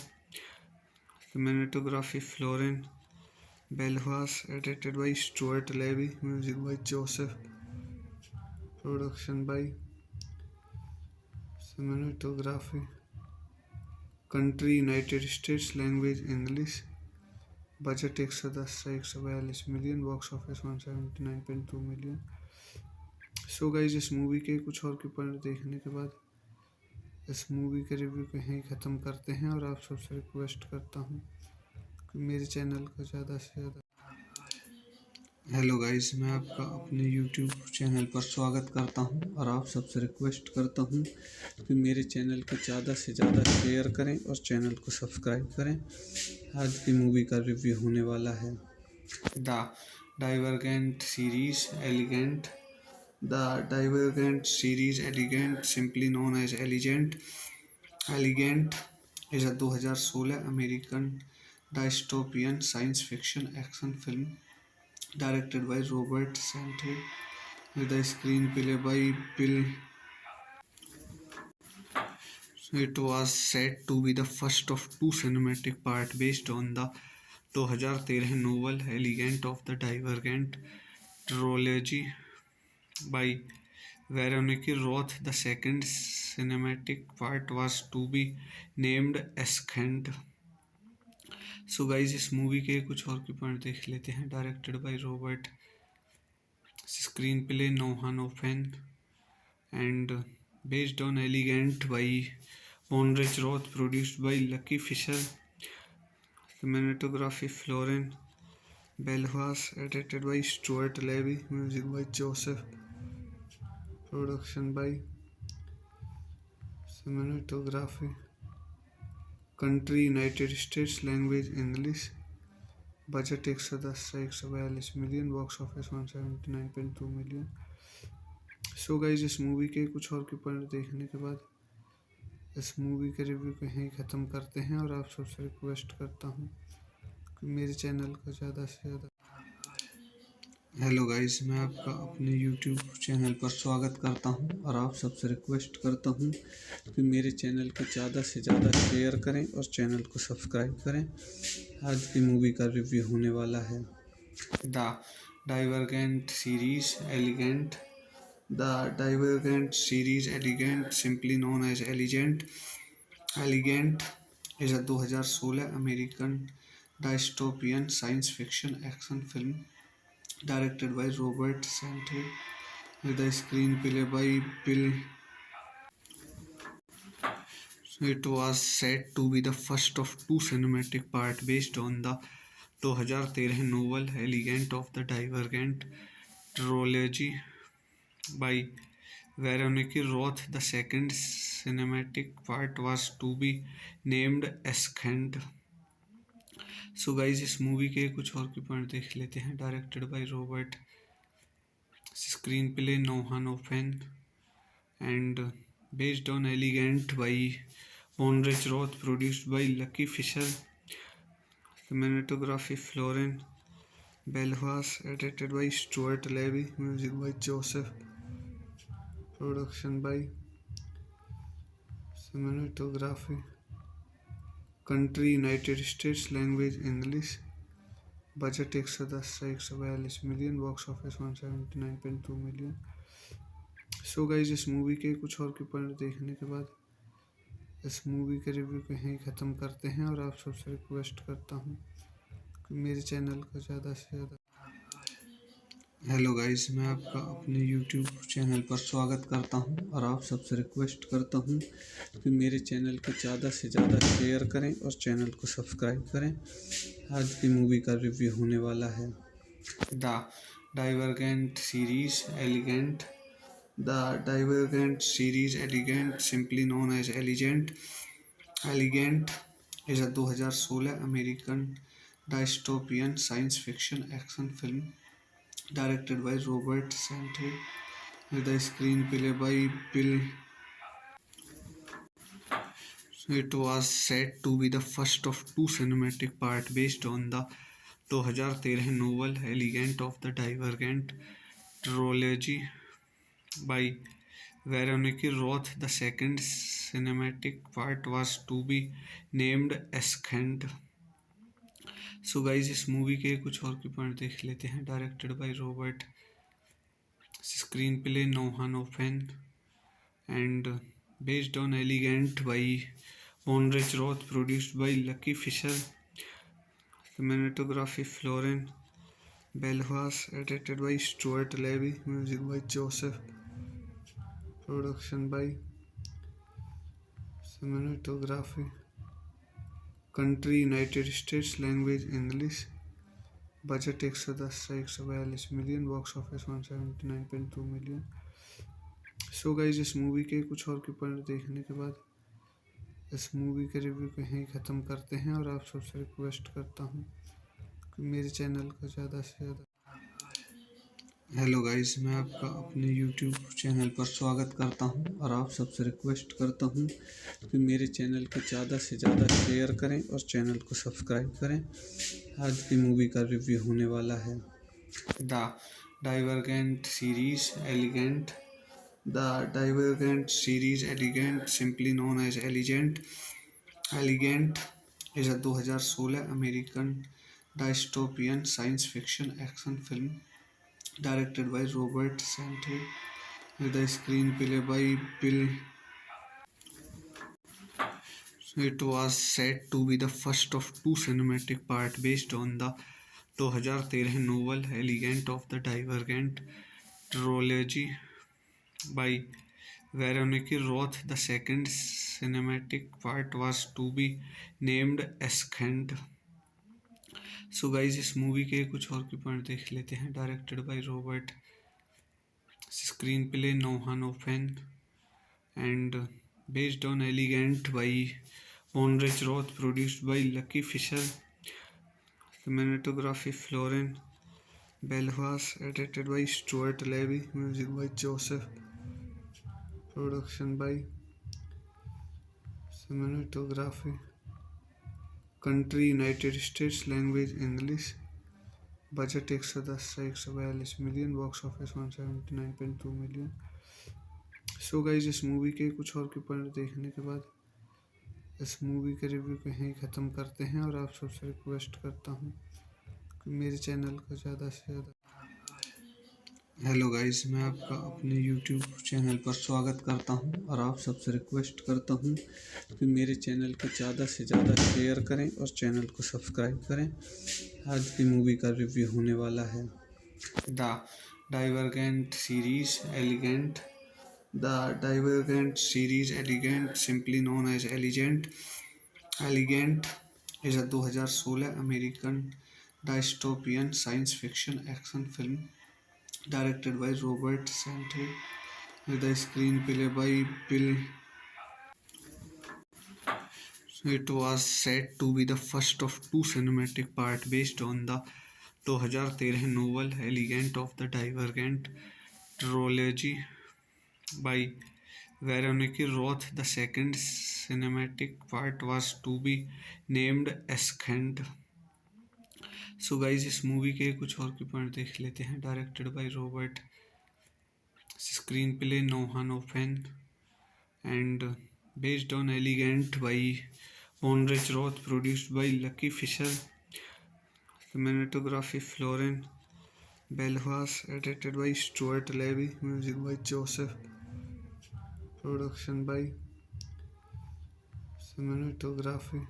Cinematography Florian Belfast, edited by Stuart Levy, music by Joseph, production by Cinematography. Country United States, language English, budget 110 से 142 million, box office 179.2 million. सो guys, इस movie के कुछ और के point देखने के बाद इस मूवी के रिव्यू को यहीं ख़त्म करते हैं और आप सबसे रिक्वेस्ट करता हूँ कि मेरे चैनल को ज़्यादा से ज़्यादा। हेलो गाइस, मैं आपका अपने यूट्यूब चैनल पर स्वागत करता हूं और आप सबसे रिक्वेस्ट करता हूं कि मेरे चैनल को ज़्यादा से ज़्यादा शेयर करें और चैनल को सब्सक्राइब करें। आज की मूवी का रिव्यू होने वाला है the Divergent series Allegiant. The Divergent series Allegiant, simply known as Allegiant is a 2016 American dystopian science fiction action film directed by Robert Sante, with a screenplay by Bill. It was said to be the first of two cinematic parts based on the 2013 novel Elegant of the Divergent trilogy by Veronique Roth. The second cinematic part was to be named Ascent. So guys इस movie के कुछ और के point देख लेते हैं। Directed by Robert, screenplay Noah Oppenheim and based on Elegant by Bonrich Roth, produced by Lucky Fisher, cinematography Florian Belvas, edited by Stuart Levy, music by Joseph, production by cinematography, country United States, language English, budget 110 से 142 million, box office 179.2 million. सो guys इस movie के कुछ और के point देखने के बाद इस मूवी का रिव्यू कहीं ख़त्म करते हैं और आप सबसे रिक्वेस्ट करता हूँ कि मेरे चैनल को ज़्यादा से ज़्यादा। हेलो गाइस, मैं आपका अपने यूट्यूब चैनल पर स्वागत करता हूं और आप सबसे रिक्वेस्ट करता हूं कि मेरे चैनल को ज़्यादा से ज़्यादा शेयर करें और चैनल को सब्सक्राइब करें। आज की मूवी का रिव्यू होने वाला है the Divergent series Allegiant. The Divergent series Allegiant, simply known as Allegiant, is a 2016 American dystopian science fiction action film directed by Robert Sante with a screenplay by Bill. It was said to be the first of two cinematic parts based on the 2013 novel Elegant of the Divergent trilogy by Veronica Roth. The second cinematic part was to be named Ascent. So guys इस movie के कुछ और के point देख लेते हैं। Directed by Robert, screenplay Noah Oppenheim and based on Elegant by Bonrich Roth, produced by Lucky Fisher, cinematography Florian Belvas, edited by Stuart Levy, music by Joseph, production by cinematography, country United States, language English, budget 110 से 142 million, box office 179.2 million. सो guys इस movie के कुछ और के point देखने के बाद इस मूवी का रिव्यू कहीं ख़त्म करते हैं और आप सबसे रिक्वेस्ट करता हूँ कि मेरे चैनल को ज़्यादा से ज़्यादा। हेलो गाइस, मैं आपका अपने यूट्यूब चैनल पर स्वागत करता हूं और आप सबसे रिक्वेस्ट करता हूं कि मेरे चैनल को ज़्यादा से ज़्यादा शेयर करें और चैनल को सब्सक्राइब करें। आज की मूवी का रिव्यू होने वाला है the Divergent series Allegiant. The Divergent series Allegiant, simply known as Allegiant, is a 2016 American dystopian science fiction action film directed by Robert Sante with a screenplay by Bill. It was said to be the first of two cinematic parts based on the 2013 novel Elegant of the Divergent trilogy by Veronica Roth. The second cinematic part was to be named Ascent. So guys इस movie के कुछ और के point देख लेते हैं। Directed by Robert, screenplay Noah Oppenheim and based on Elegant by Bonrich Roth, produced by Lucky Fisher, cinematography Florian Belvas, edited by Stuart Levy, music by Joseph, production by cinematography, country United States, language English, budget 110 से 142 million, box office 179.2 million. सो guys इस movie के कुछ और के point देखने के बाद इस मूवी का रिव्यू कहीं ख़त्म करते हैं और आप सबसे रिक्वेस्ट करता हूँ कि मेरे चैनल को ज़्यादा से ज़्यादा। हेलो गाइस, मैं आपका अपने यूट्यूब चैनल पर स्वागत करता हूं और आप सबसे रिक्वेस्ट करता हूं कि मेरे चैनल को ज़्यादा से ज़्यादा शेयर करें और चैनल को सब्सक्राइब करें। आज की मूवी का रिव्यू होने वाला है the Divergent series Allegiant. The Divergent series Allegiant, simply known as Allegiant, is a 2016 American dystopian science fiction action film directed by Robert Sante with a screenplay by Bill. It was said to be the first of two cinematic parts based on the 2013 novel Elegant of the Divergent trilogy by Veronique Roth. The second cinematic part was to be named Ascent. So guys इस movie के कुछ और के point देख लेते हैं। Directed by Robert, screenplay Noah Oppenheim and based on Elegant by Bonrich Roth, produced by Lucky Fisher, cinematography Florian Belvas, edited by Stuart Levy, music by Joseph, production by cinematography, country United States, language English, budget 110 से 142 million, box office 179.2 million. सो guys इस movie के कुछ और के point देखने के बाद इस मूवी के रिव्यू को यहीं ख़त्म करते हैं और आप सबसे रिक्वेस्ट करता हूँ कि मेरे चैनल को ज़्यादा से ज़्यादा। हेलो गाइस, मैं आपका अपने यूट्यूब चैनल पर स्वागत करता हूं और आप सबसे रिक्वेस्ट करता हूं कि मेरे चैनल को ज़्यादा से ज़्यादा शेयर करें और चैनल को सब्सक्राइब करें। आज की मूवी का रिव्यू होने वाला है the Divergent series Allegiant. The Divergent series Allegiant, simply known as Allegiant is a 2016 American dystopian science fiction action film directed by Robert Santry with a screenplay by Bill. It was said to be the first of two cinematic parts based on the 2013 novel Elegant of the Divergent trilogy by Veronique Roth. The second cinematic part was to be named Ascent. So guys इस movie के कुछ और के point देख लेते हैं। Directed by Robert, screenplay Noah Oppenheim and based on Elegant by Bonrich Roth, produced by Lucky Fisher, cinematography Florian Belvas, edited by Stuart Levy, music by Joseph, production by cinematography,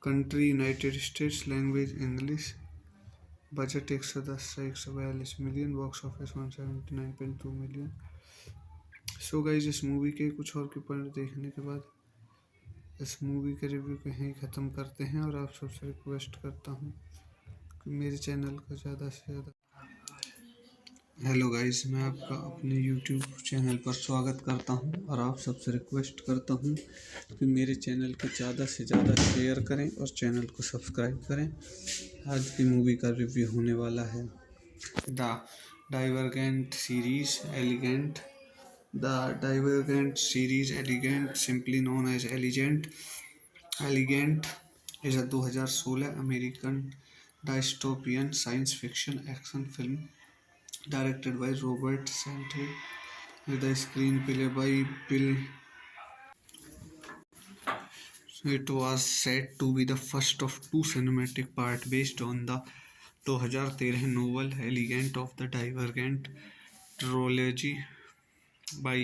country United States, language English, budget 110 से 142 million, box office 179.2 million. सो guys इस movie के कुछ और के point देखने के बाद इस मूवी के रिव्यू को यहीं ख़त्म करते हैं और आप सबसे रिक्वेस्ट करता हूँ कि मेरे चैनल को ज़्यादा से ज़्यादा। हेलो गाइस, मैं आपका अपने यूट्यूब चैनल पर स्वागत करता हूं और आप सबसे रिक्वेस्ट करता हूं कि मेरे चैनल को ज़्यादा से ज़्यादा शेयर करें और चैनल को सब्सक्राइब करें। आज की मूवी का रिव्यू होने वाला है the Divergent series Allegiant. The Divergent series Allegiant, simply known as Allegiant is a 2016 American dystopian science fiction action film directed by Robert Santry with a screenplay by Bill. It was said to be the first of two cinematic parts based on the 2013 novel Elegant of the Divergent trilogy by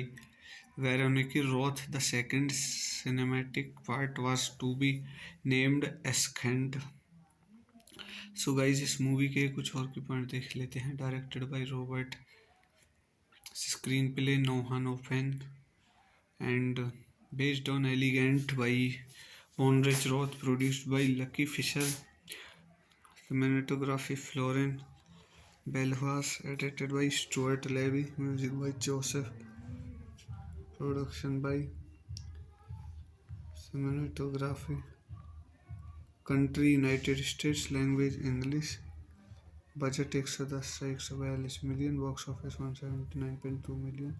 Veronique Roth. The second cinematic part was to be named Ascent. So guys इस movie के कुछ और के point देख लेते हैं। Directed by Robert, screenplay Noah Oppenheim and based on Elegant by Bonrich Roth, produced by Lucky Fisher, cinematography Florian Belvas, edited by Stuart Levy, music by Joseph, production by cinematography, country United States, language English, budget 110 से 142 million, box office 179.2 million.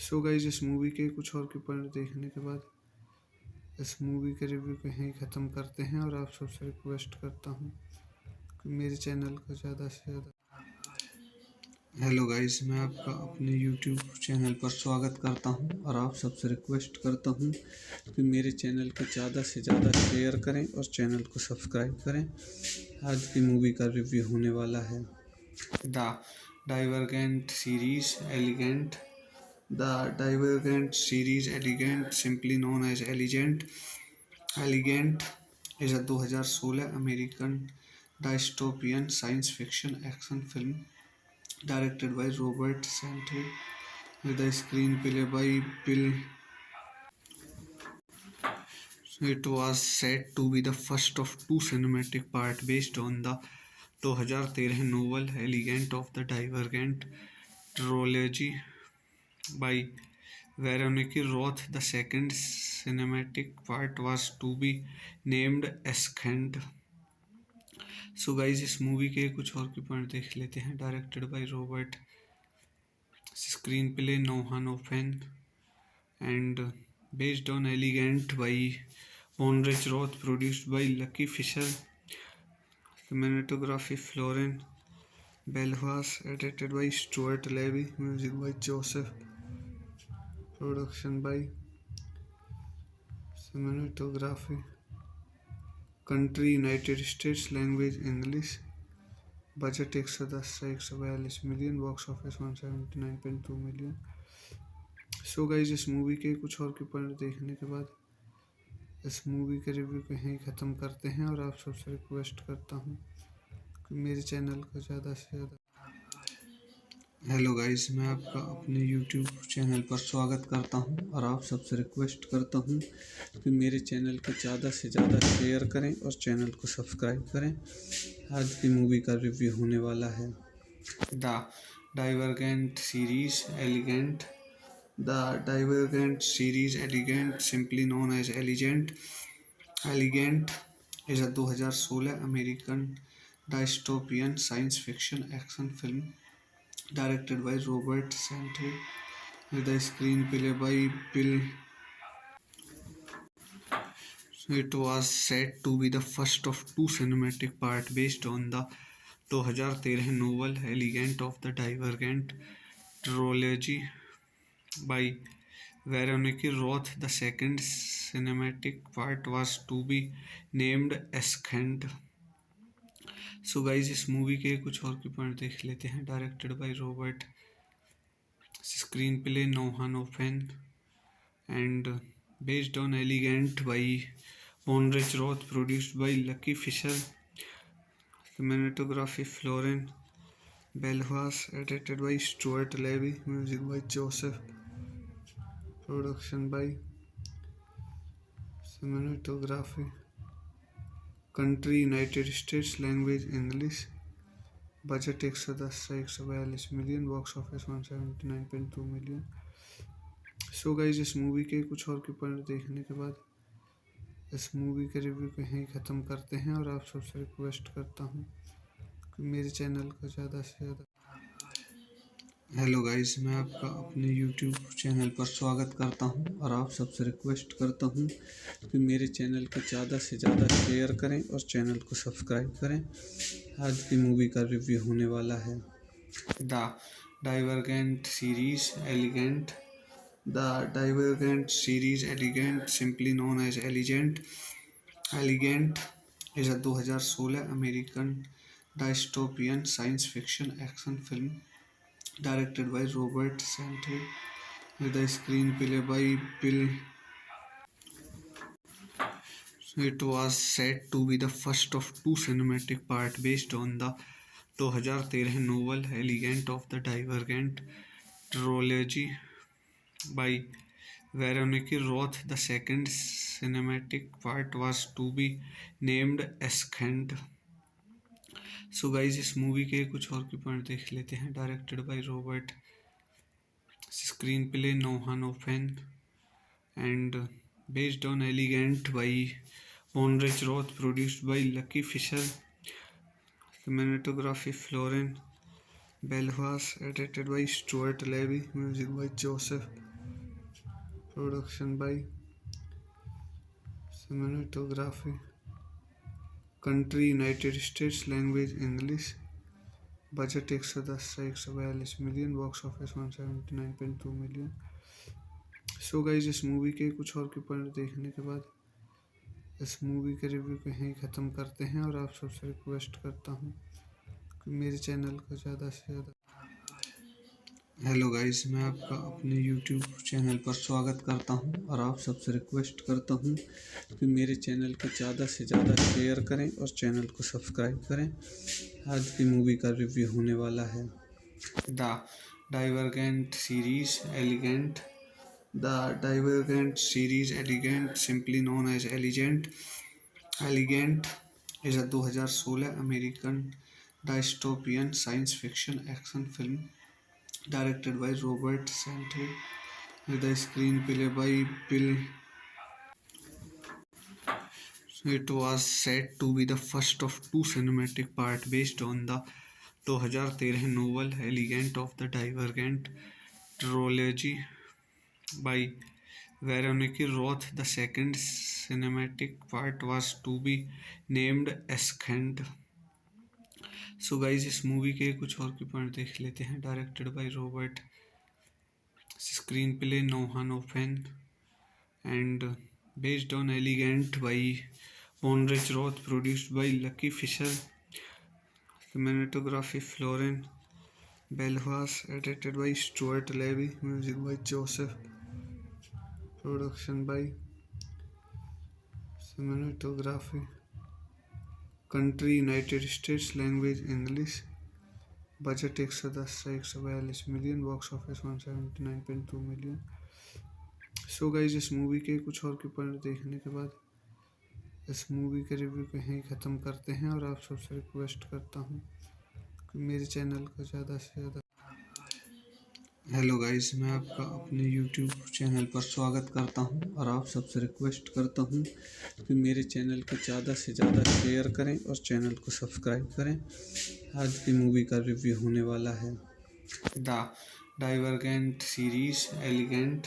सो guys इस movie के कुछ और के point देखने के बाद इस मूवी के रिव्यू को यहीं ख़त्म करते हैं और आप सबसे रिक्वेस्ट करता हूँ कि मेरे चैनल को ज़्यादा से ज़्यादा। हेलो गाइस, मैं आपका अपने यूट्यूब चैनल पर स्वागत करता हूं और आप सबसे रिक्वेस्ट करता हूं कि मेरे चैनल को ज़्यादा से ज़्यादा शेयर करें और चैनल को सब्सक्राइब करें। आज की मूवी का रिव्यू होने वाला है the Divergent series Allegiant. The Divergent series Elegant, simply known as Elegant is a 2016 American dystopian science fiction action film directed by Robert Santry with a screenplay by Bill. It was said to be the first of two cinematic parts based on the 2013 novel Elegant of the Divergent trilogy by Veronique Roth. The second cinematic part was to be named Ascent. So guys इस movie के कुछ और के point देख लेते हैं। Directed by Robert, screenplay Noah Oppenheim and based on Elegant by Bonrich Roth, produced by Lucky Fisher, cinematography Florian Belvas, edited by Stuart Levy, music by Joseph, production by cinematography, country United States, language English, budget 110 से 142 million, box office 179.2 million. सो guys इस movie के कुछ और के point देखने के बाद इस मूवी के रिव्यू को यहीं ख़त्म करते हैं और आप सबसे रिक्वेस्ट करता हूँ कि मेरे चैनल को ज़्यादा से ज़्यादा। हेलो गाइस, मैं आपका अपने यूट्यूब चैनल पर स्वागत करता हूं और आप सबसे रिक्वेस्ट करता हूं कि मेरे चैनल को ज़्यादा से ज़्यादा शेयर करें और चैनल को सब्सक्राइब करें। आज की मूवी का रिव्यू होने वाला है the Divergent series Allegiant. The Divergent series Allegiant, simply known as Allegiant is a 2016 American dystopian science fiction action film directed by Robert Santry with a screenplay by Bill. It was said to be the first of two cinematic parts based on the 2013 novel Elegant of the Divergent trilogy by Veronique Roth. The second cinematic part was to be named Ascent. So guys इस movie के कुछ और के point देख लेते हैं। Directed by Robert, screenplay Noah Oppenheim and based on Elegant by Bonrich Roth, produced by Lucky Fisher, cinematography Florian Belvas, edited by Stuart Levy, music by Joseph, production by cinematography, country United States, language English, budget 110 से 142 million, box office 179.2 million. सो guys इस movie के कुछ और के point देखने के बाद इस मूवी के रिव्यू को यहीं ख़त्म करते हैं और आप सबसे रिक्वेस्ट करता हूँ कि मेरे चैनल को ज़्यादा से ज़्यादा। हेलो गाइस, मैं आपका अपने यूट्यूब चैनल पर स्वागत करता हूं और आप सबसे रिक्वेस्ट करता हूं कि मेरे चैनल को ज़्यादा से ज़्यादा शेयर करें और चैनल को सब्सक्राइब करें। आज की मूवी का रिव्यू होने वाला है the Divergent series Allegiant. The Divergent series Allegiant, simply known as Allegiant is a 2016 American dystopian science fiction action film directed by Robert Santry with a screenplay by Bill. It was said to be the first of two cinematic parts based on the 2013 novel Elegant of the Divergent trilogy by Veronique Roth. The second cinematic part was to be named Ascent. So guys इस movie के कुछ और के point देख लेते हैं। Directed by Robert, screenplay Noah Oppenheim and based on Elegant by Bonrich Roth, produced by Lucky Fisher, cinematography Florian Belvas, edited by Stuart Levy, music by Joseph, production by cinematography, country United States, language English, budget 110 से 142 million, box office 179.2 million. सो guys इस movie के कुछ और के point देखने के बाद इस मूवी के रिव्यू को यहीं ख़त्म करते हैं और आप सबसे रिक्वेस्ट करता हूँ कि मेरे चैनल को ज़्यादा से ज़्यादा। हेलो गाइस, मैं आपका अपने यूट्यूब चैनल पर स्वागत करता हूं और आप सबसे रिक्वेस्ट करता हूं कि मेरे चैनल को ज़्यादा से ज़्यादा शेयर करें और चैनल को सब्सक्राइब करें। आज की मूवी का रिव्यू होने वाला है the Divergent series Allegiant. The Divergent series Allegiant, simply known as Allegiant is a 2016 American dystopian science fiction action film directed by Robert Sante, with a screenplay by Bill. It was said to be the first of two cinematic parts based on the 2013 novel Elegant of the Divergent trilogy by Veronica Roth. The second cinematic part was to be named Ascent. So guys, इस movie के कुछ और के point देख लेते हैं। Directed by Robert, screenplay Noah Oppenheim, and based on Elegant by Bonrich Roth, produced by Lucky Fisher, cinematography Florian Belhas, edited by Stuart Levy, music by Joseph, production by cinematography, country United States, language English, budget 110 से 142 million, box office 179.2 million. सो guys, इस movie के कुछ और के point देखने के बाद इस मूवी के रिव्यू को यहीं ख़त्म करते हैं और आप सबसे रिक्वेस्ट करता हूँ कि मेरे चैनल को ज़्यादा से ज़्यादा। हेलो गाइस, मैं आपका अपने यूट्यूब चैनल पर स्वागत करता हूं और आप सबसे रिक्वेस्ट करता हूं कि मेरे चैनल को ज़्यादा से ज़्यादा शेयर करें और चैनल को सब्सक्राइब करें। आज की मूवी का रिव्यू होने वाला है the Divergent series Allegiant.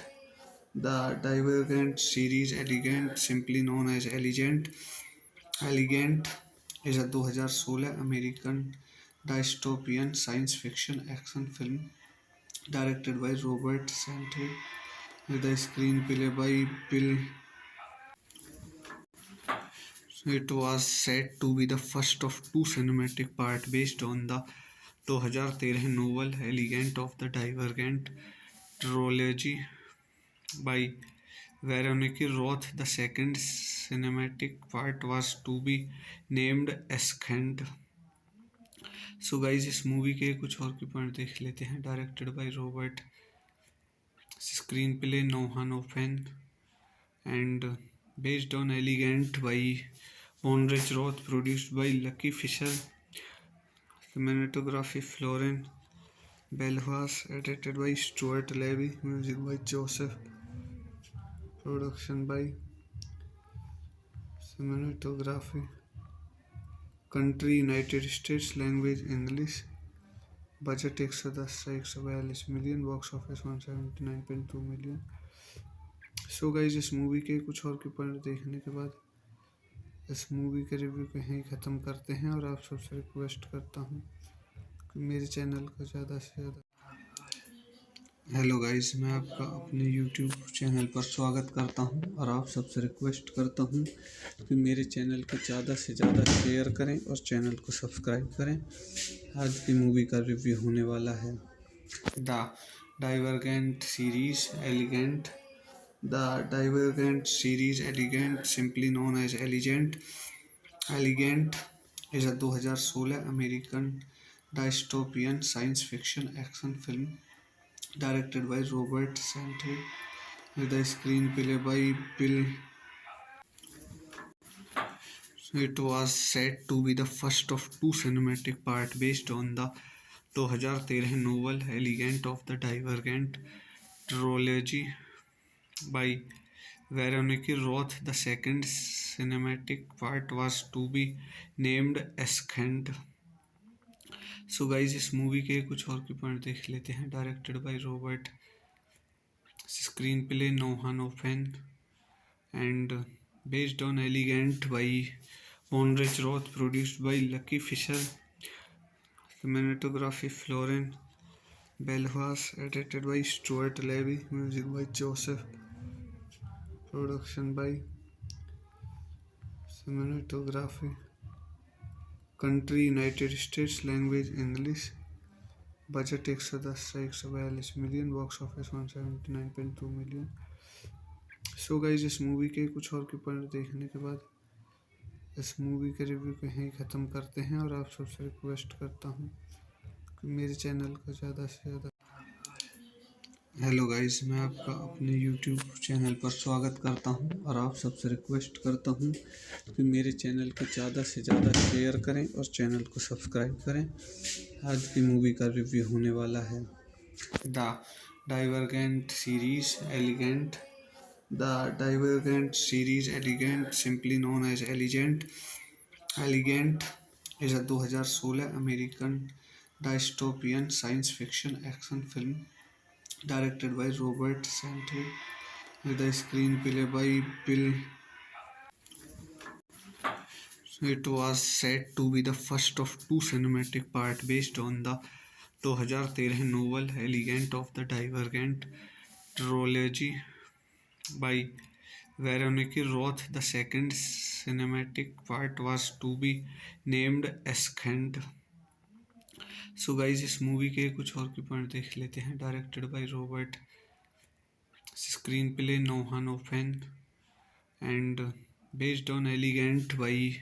The Divergent series Allegiant, simply known as Allegiant is a 2016 American dystopian science fiction action film directed by Robert Sante, with a screenplay by Bill. It was said to be the first of two cinematic parts based on the 2013 novel Elegant of the Divergent trilogy by Veronica Roth. The second cinematic part was to be named Ascent. So guys, इस movie के कुछ और के point देख लेते हैं। Directed by Robert, screenplay Noah Oppenheim, and based on Elegant by Bonrich Roth, produced by Lucky Fisher, cinematography Florian Belhas, edited by Stuart Levy, music by Joseph, production by cinematography, country United States, language English, budget 110 से 142 million, box office 179.2 million. सो guys, इस movie के कुछ और के point देखने के बाद इस मूवी के रिव्यू को यहीं ख़त्म करते हैं और आप सबसे रिक्वेस्ट करता हूँ कि मेरे चैनल को ज़्यादा से ज़्यादा। हेलो गाइस, मैं आपका अपने यूट्यूब चैनल पर स्वागत करता हूं और आप सबसे रिक्वेस्ट करता हूं कि मेरे चैनल को ज़्यादा से ज़्यादा शेयर करें और चैनल को सब्सक्राइब करें। आज की मूवी का रिव्यू होने वाला है the Divergent series Allegiant. The Divergent series Allegiant, simply known as Allegiant is a 2016 American dystopian science fiction action film directed by Robert Sante, with a screenplay by Bill. It was said to be the first of two cinematic parts based on the 2013 novel Elegant of the Divergent trilogy by Veronica Roth. The second cinematic part was to be named Ascent. So guys, इस movie के कुछ और के point देख लेते हैं। Directed by Robert, screenplay Noah Oppenheim, and based on Elegant by Bonrich Roth, produced by Lucky Fisher, cinematography Florian Belhas, edited by Stuart Levy, music by Joseph, production by cinematography, country United States, language English, budget 110 से 142 million, box office 179.2 million. सो guys, इस movie के कुछ और के point देखने के बाद इस मूवी के रिव्यू को यहीं ख़त्म करते हैं, और आप सबसे रिक्वेस्ट करता हूँ कि मेरे चैनल को ज़्यादा से ज़्यादा। हेलो गाइस, मैं आपका अपने यूट्यूब चैनल पर स्वागत करता हूं, और आप सबसे रिक्वेस्ट करता हूं कि मेरे चैनल को ज़्यादा से ज़्यादा शेयर करें और चैनल को सब्सक्राइब करें। आज की मूवी का रिव्यू होने वाला है the Divergent series Allegiant. The Divergent series Allegiant, simply known as Allegiant, is a 2016 American dystopian science fiction action film directed by Robert Santry, with a screenplay by Bill. It was said to be the first of two cinematic parts based on the 2013 novel Elegant of the Divergent trilogy by Veronique Roth. The second cinematic part was to be named Ascent. So guys, इस movie के कुछ और के point देख लेते हैं। Directed by Robert, screenplay Noah Oppenheim, and based on Elegant by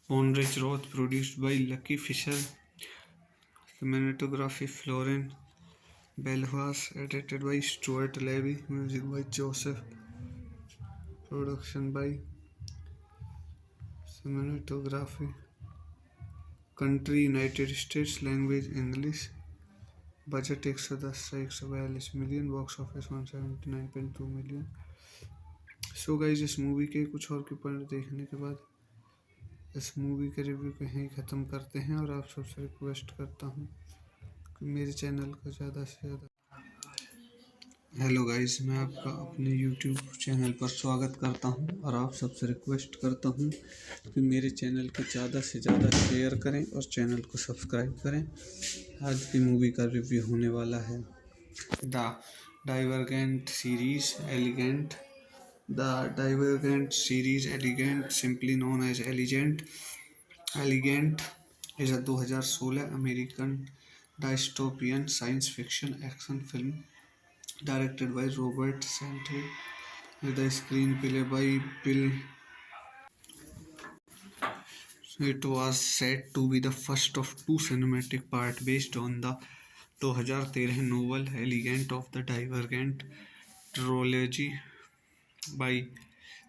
Bonrich Roth, produced by Lucky Fisher, cinematography Florian Belhas, edited by Stuart Levy, music by Joseph, production by cinematography, country United States, language English, budget 110 से 142 million, box office 179.2 million. सो guys, इस movie के कुछ और के point देखने के बाद इस मूवी के रिव्यू को यहीं ख़त्म करते हैं, और आप सबसे रिक्वेस्ट करता हूँ कि मेरे चैनल को ज़्यादा से ज़्यादा। हेलो गाइस, मैं आपका अपने यूट्यूब चैनल पर स्वागत करता हूं, और आप सबसे रिक्वेस्ट करता हूं कि मेरे चैनल को ज़्यादा से ज़्यादा शेयर करें और चैनल को सब्सक्राइब करें। आज की मूवी का रिव्यू होने वाला है the Divergent series Allegiant. The Divergent series Allegiant, simply known as Allegiant, is a 2016 American dystopian science fiction action film directed by Robert Santry, with a screenplay by Bill. It was said to be the first of two cinematic parts based on the 2013 novel Elegant of the Divergent trilogy by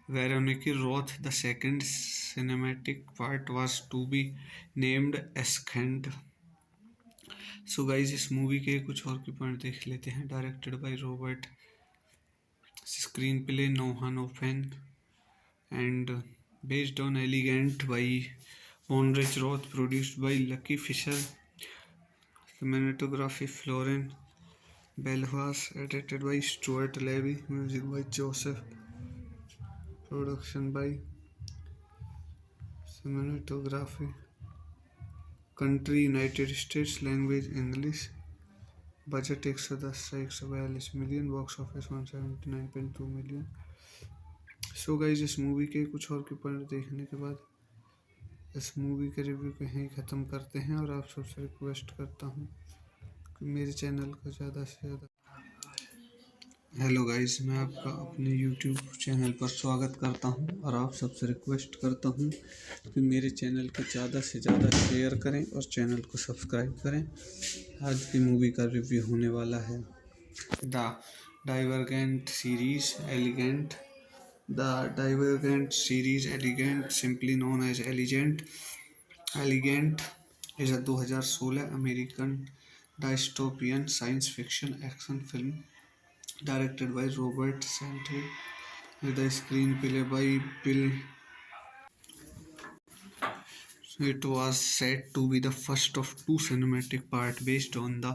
Veronique Roth. The second cinematic part was to be named Ascent. So guys, इस movie के कुछ और के point देख लेते हैं। Directed by Robert, screenplay Noah Oppenheim, and based on Elegant by Bonrich Roth, produced by Lucky Fisher, cinematography Florian Belhas, edited by Stuart Levy, music by Joseph, production by cinematography, country United States, language English, budget 110 से 142 million, box office 179.2 million. सो guys, इस movie के कुछ और के point देखने के बाद इस मूवी के रिव्यू को यहीं ख़त्म करते हैं, और आप सबसे रिक्वेस्ट करता हूँ कि मेरे चैनल को ज़्यादा से ज़्यादा। हेलो गाइस, मैं आपका अपने यूट्यूब चैनल पर स्वागत करता हूं, और आप सबसे रिक्वेस्ट करता हूं कि मेरे चैनल को ज़्यादा से ज़्यादा शेयर करें और चैनल को सब्सक्राइब करें। आज की मूवी का रिव्यू होने वाला है the Divergent series Allegiant. The Divergent series Allegiant, simply known as Allegiant, is a 2016 American dystopian science fiction action film directed by Robert Santry, with a screenplay by Bill. It was said to be the first of two cinematic parts based on the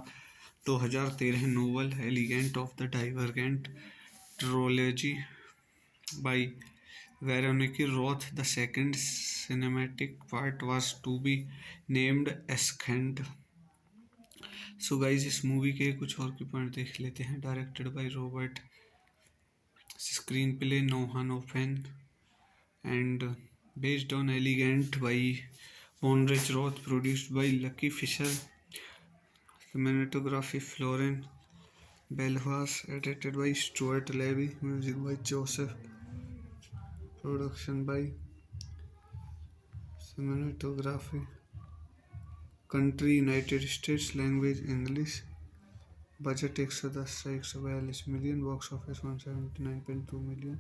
2013 novel Elegant of the Divergent trilogy by Veronique Roth. The second cinematic part was to be named Ascent. So guys, इस movie के कुछ और के point देख लेते हैं। Directed by Robert, screenplay Noah Oppenheim, and based on Elegant by Bonrich Roth, produced by Lucky Fisher, Cinematography Florian Belfast, edited by Stuart Levy, music by Joseph, production by Cinematography. Country United States, language English, budget 110 से 142 million, box office 179.2 million.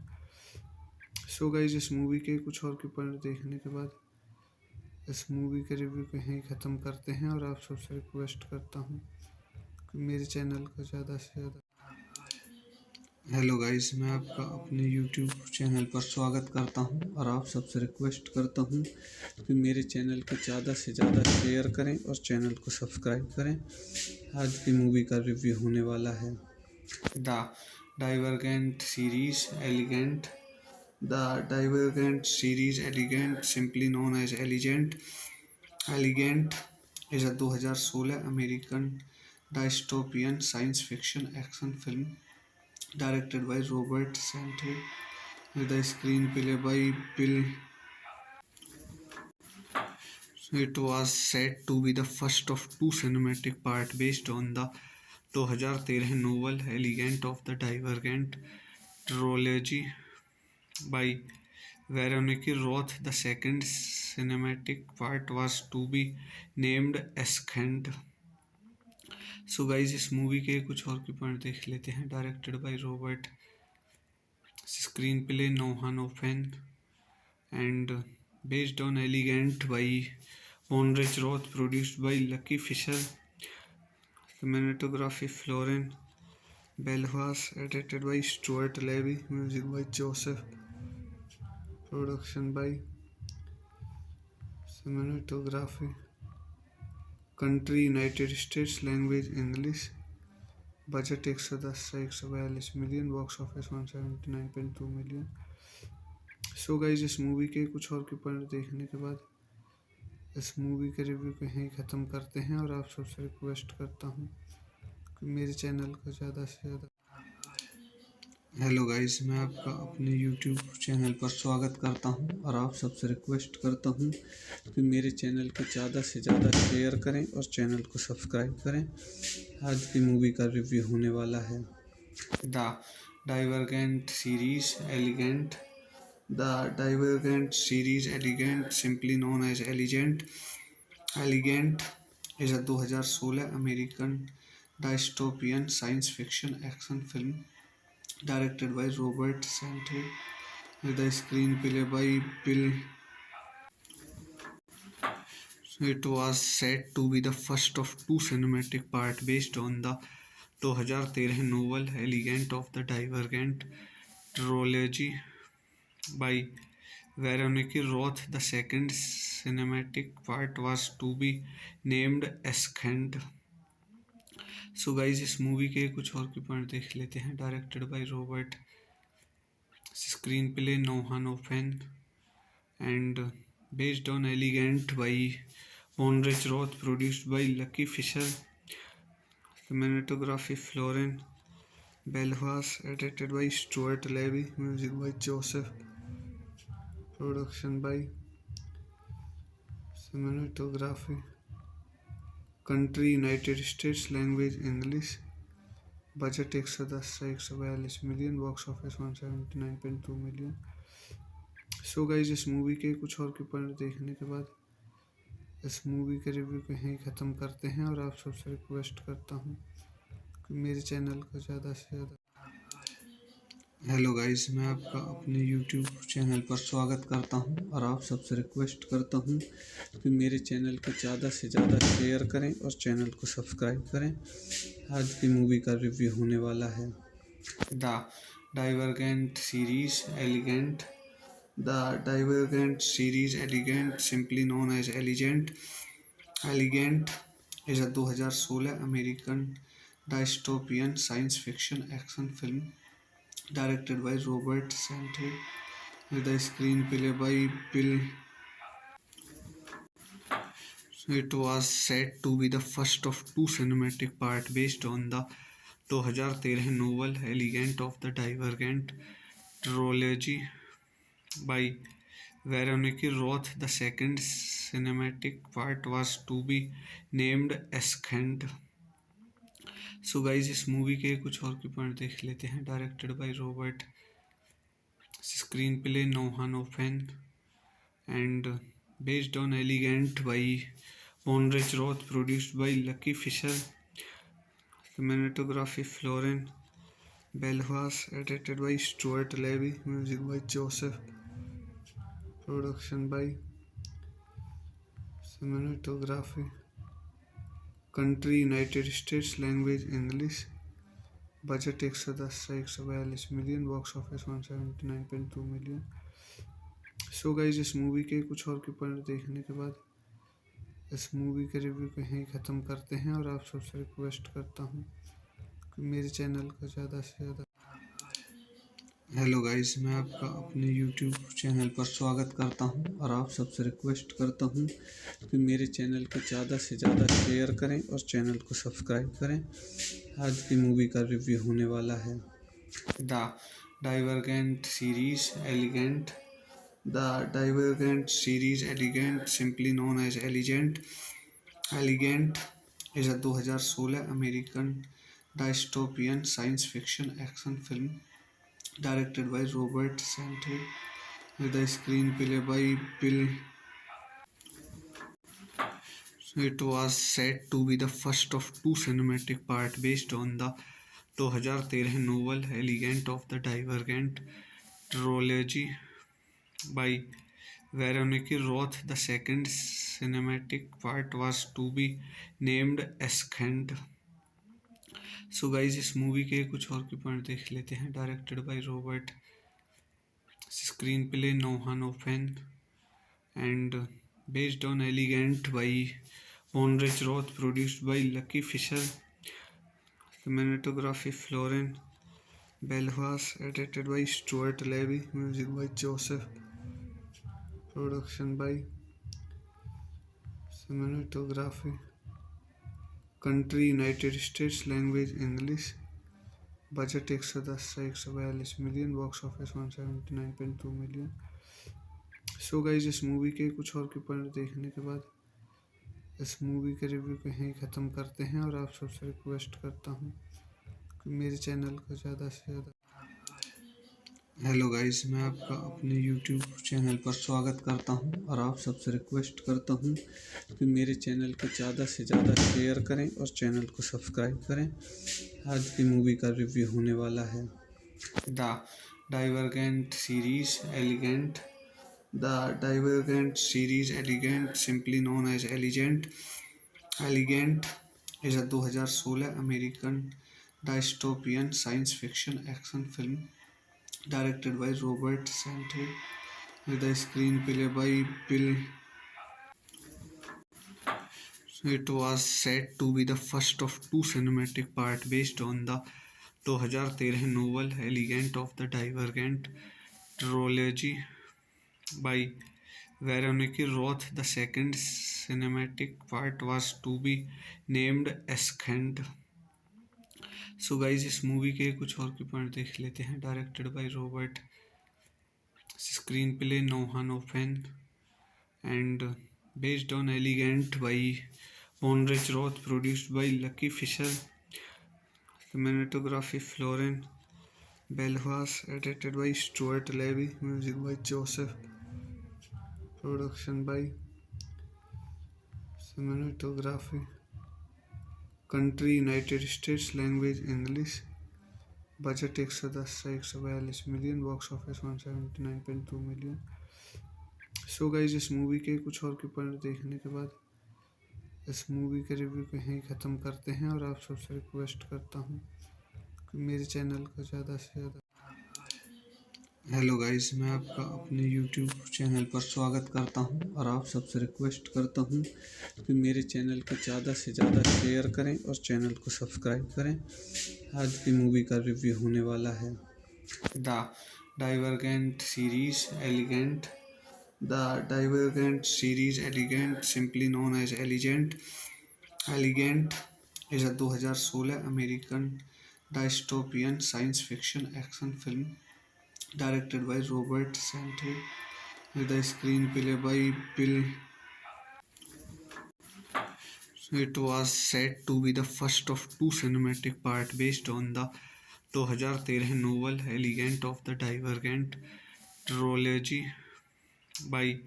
सो guys, इस movie के कुछ और के point देखने के बाद इस मूवी के रिव्यू को यहीं ख़त्म करते हैं और आप सबसे रिक्वेस्ट करता हूँ कि मेरे चैनल को ज़्यादा से ज़्यादा। हेलो गाइस, मैं आपका अपने यूट्यूब चैनल पर स्वागत करता हूं और आप सबसे रिक्वेस्ट करता हूं कि मेरे चैनल को ज़्यादा से ज़्यादा शेयर करें और चैनल को सब्सक्राइब करें। आज की मूवी का रिव्यू होने वाला है the Divergent series Allegiant. The Divergent series Allegiant, simply known as Allegiant is a 2016 American dystopian science fiction action film directed by Robert Sante, with a screenplay by Bill. It was said to be the first of two cinematic parts based on the 2013 novel Elegant of the Divergent trilogy by Veronique Roth. The second cinematic part was to be named Ascent. So guys, इस movie के कुछ और के point देख लेते हैं। Directed by Robert, screenplay Noah Oppenheim and based on Elegant by Monrich Roth, produced by Lucky Fisher. Cinematography Florian Belfast, edited by Stuart Levy, music by Joseph, production by Cinematography. Country United States, language English, budget 110 से 142 million, box office 179.2 million. सो guys, इस movie के कुछ और के point देखने के बाद इस मूवी के रिव्यू को यहीं ख़त्म करते हैं और आप सबसे रिक्वेस्ट करता हूँ कि मेरे चैनल को ज़्यादा से ज़्यादा। हेलो गाइस, मैं आपका अपने यूट्यूब चैनल पर स्वागत करता हूं और आप सबसे रिक्वेस्ट करता हूं कि मेरे चैनल को ज़्यादा से ज़्यादा शेयर करें और चैनल को सब्सक्राइब करें। आज की मूवी का रिव्यू होने वाला है the Divergent series Allegiant. The Divergent series Allegiant, simply known as Allegiant is a 2016 American dystopian science fiction action film directed by Robert Sante, with a screenplay by Bill. It was said to be the first of two cinematic parts based on the 2013 novel Elegant of the Divergent trilogy by Veronique Roth. The second cinematic part was to be named Ascent. So guys, इस movie के कुछ और के point देख लेते हैं। Directed by Robert, screenplay Noah Oppenheim and based on Elegant by Monrich Roth, produced by Lucky Fisher. Cinematography Florian Belfast, edited by Stuart Levy, music by Joseph, production by Cinematography. Country United States, language English, budget 110 से 142 million, box office 179.2 million. सो guys, इस movie के कुछ और के point देखने के बाद इस मूवी के रिव्यू को यहीं ख़त्म करते हैं और आप सबसे रिक्वेस्ट करता हूँ कि मेरे चैनल को ज़्यादा से ज़्यादा। हेलो गाइस, मैं आपका अपने यूट्यूब चैनल पर स्वागत करता हूं और आप सबसे रिक्वेस्ट करता हूं कि मेरे चैनल को ज़्यादा से ज़्यादा शेयर करें और चैनल को सब्सक्राइब करें। आज की मूवी का रिव्यू होने वाला है the Divergent series Allegiant. The Divergent series Allegiant, simply known as Allegiant is a 2016 American dystopian science fiction action film directed by Robert Sante, with a screenplay by Bill. It was said to be the first of two cinematic parts based on the 2013 novel Elegant of the Divergent trilogy by Veronique Roth. The second cinematic part was to be named Ascent. So guys इस movie के कुछ और के point देख लेते हैं। Directed by Robert, screenplay Noah Oppenheim and based on Elegant by Bonrich Roth, produced by Lucky Fisher, cinematography Florian Belfast, edited by Stuart Levy, music by Joseph, production by cinematography, country United States, language English, budget 110 से 142 million, box office 179.2 million. सो guys इस movie के कुछ और के point देखने के बाद इस मूवी का रिव्यू को यहीं ख़त्म करते हैं और आप सबसे रिक्वेस्ट करता हूँ कि मेरे चैनल को ज़्यादा से ज़्यादा। हेलो गाइस, मैं आपका अपने यूट्यूब चैनल पर स्वागत करता हूं और आप सबसे रिक्वेस्ट करता हूं कि मेरे चैनल को ज़्यादा से ज़्यादा शेयर करें और चैनल को सब्सक्राइब करें। आज की मूवी का रिव्यू होने वाला है the Divergent series Allegiant. The Divergent series Allegiant, simply known as Allegiant is a 2016 American dystopian science fiction action film directed by Robert Sante, with a screenplay by Bill. It was said to be the first of two cinematic parts based on the 2013 novel Elegant of the Divergent trilogy by Veronique Roth. The second cinematic part was to be named Ascent. So guys इस movie के कुछ और के point देख लेते हैं। Directed by Robert, screenplay Noah Oppenheim and based on Elegant by Bonrich Roth, produced by Lucky Fisher, cinematography Florian Belfast, edited by Stuart Levy, music by Joseph, production by cinematography, country United States, language English, budget 110 से 142 million, box office 179.2 million. सो guys इस movie के कुछ और के point देखने के बाद इस मूवी के रिव्यू को यहीं ख़त्म करते हैं और आप सबसे रिक्वेस्ट करता हूँ कि मेरे चैनल को ज़्यादा से ज़्यादा। हेलो गाइस, मैं आपका अपने यूट्यूब चैनल पर स्वागत करता हूं और आप सबसे रिक्वेस्ट करता हूं कि मेरे चैनल को ज़्यादा से ज़्यादा शेयर करें और चैनल को सब्सक्राइब करें। आज की मूवी का रिव्यू होने वाला है the Divergent series Allegiant. The Divergent series Allegiant, simply known as Allegiant is a 2016 American dystopian science fiction action film directed by Robert Sante, with a screenplay by Bill. It was said to be the first of two cinematic parts based on the 2013 novel Elegant of the Divergent trilogy by Veronique Roth. The second cinematic part was to be named Ascent. So guys इस movie के कुछ और के point देख लेते हैं। Directed by Robert, screenplay Noah Oppenheim and based on Elegant by Bonrich Roth, produced by Lucky Fisher, cinematography Florian Belfast, edited by Stuart Levy, music by Joseph, production by cinematography, country United States, language English, budget 110 से 142 million, box office 179.2 million. सो guys इस movie के कुछ और के point देखने के बाद इस मूवी के रिव्यू को यहीं ख़त्म करते हैं और आप सबसे रिक्वेस्ट करता हूँ कि मेरे चैनल को ज़्यादा से ज़्यादा। हेलो गाइस, मैं आपका अपने यूट्यूब चैनल पर स्वागत करता हूं और आप सबसे रिक्वेस्ट करता हूं कि मेरे चैनल को ज़्यादा से ज़्यादा शेयर करें और चैनल को सब्सक्राइब करें। आज की मूवी का रिव्यू होने वाला है the Divergent series Allegiant. The Divergent series Allegiant, simply known as Allegiant is a 2016 American dystopian science fiction action film directed by Robert Sante, with a screenplay by Bill. It was said to be the first of two cinematic parts based on the 2013 novel Elegant of the Divergent trilogy by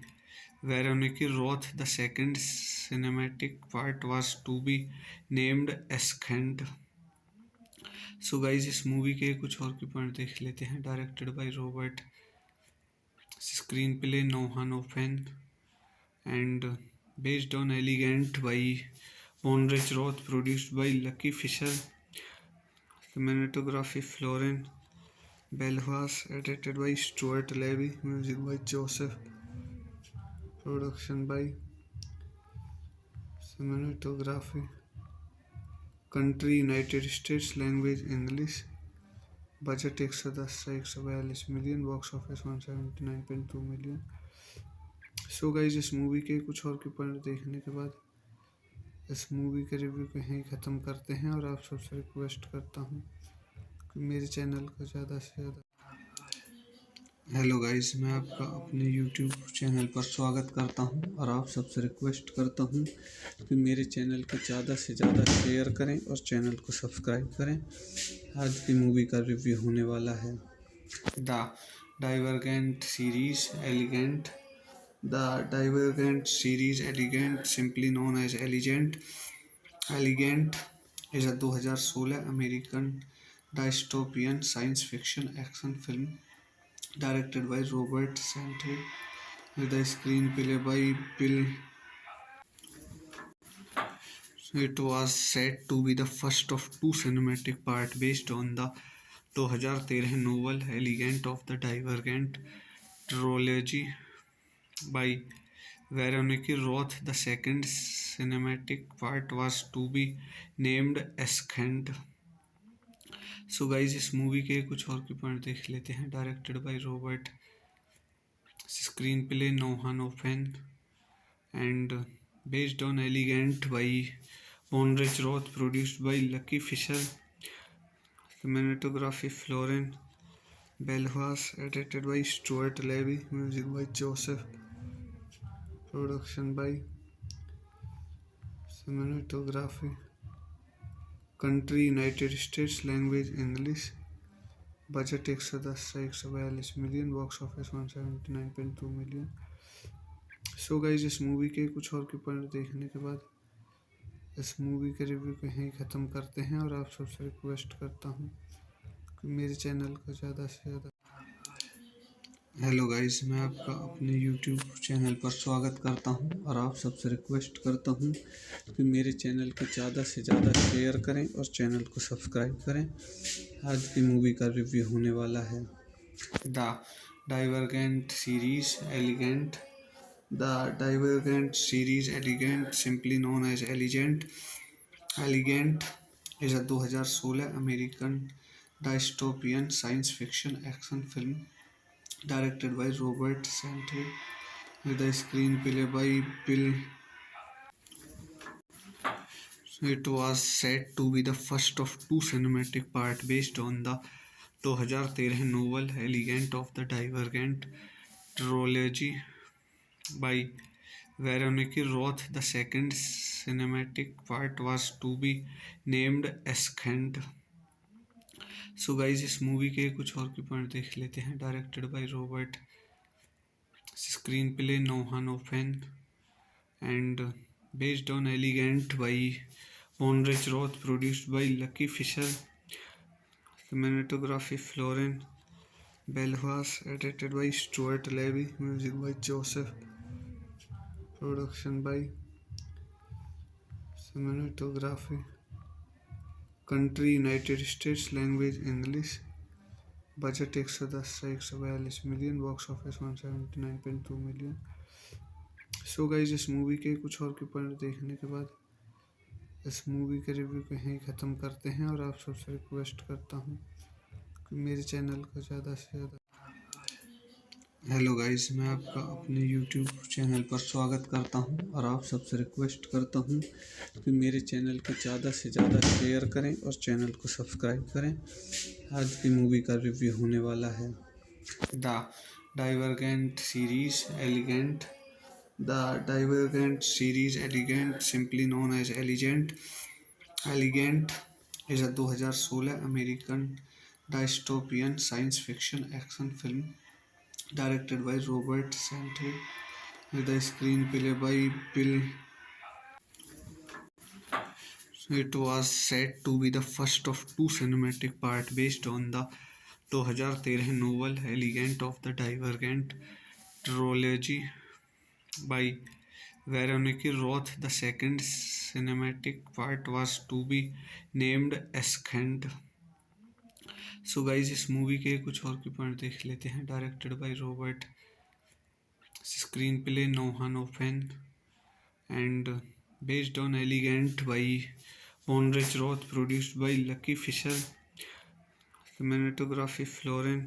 Veronica Roth. The second cinematic part was to be named Ascent. So guys इस movie के कुछ और के point देख लेते हैं। Directed by Robert, screenplay Noah Oppenheim and based on Elegant by Bonrich Roth, produced by Lucky Fisher, cinematography Florian Belhas, edited by Stuart Levy, music by Joseph, production by cinematography, country United States, language English, budget 110 से 142 million, box office 179.2 million. सो guys इस movie के कुछ और के point देखने के बाद इस मूवी के रिव्यू को यहीं ख़त्म करते हैं और आप सबसे रिक्वेस्ट करता हूँ कि मेरे चैनल को ज़्यादा से ज़्यादा। हेलो गाइस, मैं आपका अपने यूट्यूब चैनल पर स्वागत करता हूं और आप सबसे रिक्वेस्ट करता हूं कि मेरे चैनल को ज़्यादा से ज़्यादा शेयर करें और चैनल को सब्सक्राइब करें। आज की मूवी का रिव्यू होने वाला है the Divergent series Allegiant. The Divergent series Allegiant, simply known as Allegiant, is a 2016 American dystopian science fiction action film directed by Robert Santee with a screenplay by Bill. It was said to be the first of two cinematic parts based on the 2013 novel Elegant of the Divergent trilogy by Veronica Roth. The second cinematic part was to be named Ascent. So guys इस movie के कुछ और के point देख लेते हैं। Directed by Robert, screenplay Noah Oppenheim and based on Elegant by Bonrich Roth, produced by Lucky Fisher, cinematography Florian Belhas, edited by Stuart Levy, music by Joseph, production by cinematography, country United States, language English, budget 110 से 142 million, box office 179.2 million. सो guys इस movie के कुछ और के point देखने के बाद इस मूवी के रिव्यू को यहीं ख़त्म करते हैं और आप सबसे रिक्वेस्ट करता हूँ कि मेरे चैनल को ज़्यादा से ज़्यादा। हेलो गाइस, मैं आपका अपने यूट्यूब चैनल पर स्वागत करता हूं और आप सबसे रिक्वेस्ट करता हूं कि मेरे चैनल को ज़्यादा से ज़्यादा शेयर करें और चैनल को सब्सक्राइब करें। आज की मूवी का रिव्यू होने वाला है the Divergent series Allegiant. The Divergent series Allegiant, simply known as Allegiant is a 2016 American dystopian science fiction action film directed by Robert Santee with a screenplay by Bill. It was said to be the first of two cinematic parts based on the 2013 novel Elegant of the Divergent trilogy by Veronica Roth. The second cinematic part was to be named Ascent. So guys इस movie के कुछ और के point देख लेते हैं। Directed by Robert, screenplay Noah Oppenheim and based on Elegant by Bonrich Roth, produced by Lucky Fisher, cinematography Florian Belhas, edited by Stuart Levy, music by Joseph, production by cinematography, country United States, language English, budget 110 से 142 million, box office 179.2 million. सो guys इस movie के कुछ और के point देखने के बाद इस मूवी के रिव्यू को यहीं ख़त्म करते हैं और आप सबसे रिक्वेस्ट करता हूँ कि मेरे चैनल को ज़्यादा से ज़्यादा। हेलो गाइस, मैं आपका अपने यूट्यूब चैनल पर स्वागत करता हूं और आप सबसे रिक्वेस्ट करता हूं कि मेरे चैनल को ज़्यादा से ज़्यादा शेयर करें और चैनल को सब्सक्राइब करें। आज की मूवी का रिव्यू होने वाला है the Divergent series Allegiant. The Divergent series, Elegant, simply known as Elegant, is a 2016 American dystopian science fiction action film directed by Robert Sante with a screenplay by Bill. It was said to be the first of two cinematic parts based on the 2013 novel Elegant of the Divergent trilogy by Veronica Roth. The second cinematic part was to be named Ascent. So guys इस movie के कुछ और के point देख लेते हैं। Directed by Robert, screenplay Noah Oppenheim and based on Elegant by Bonrich Roth, produced by Lucky Fisher, cinematography Florian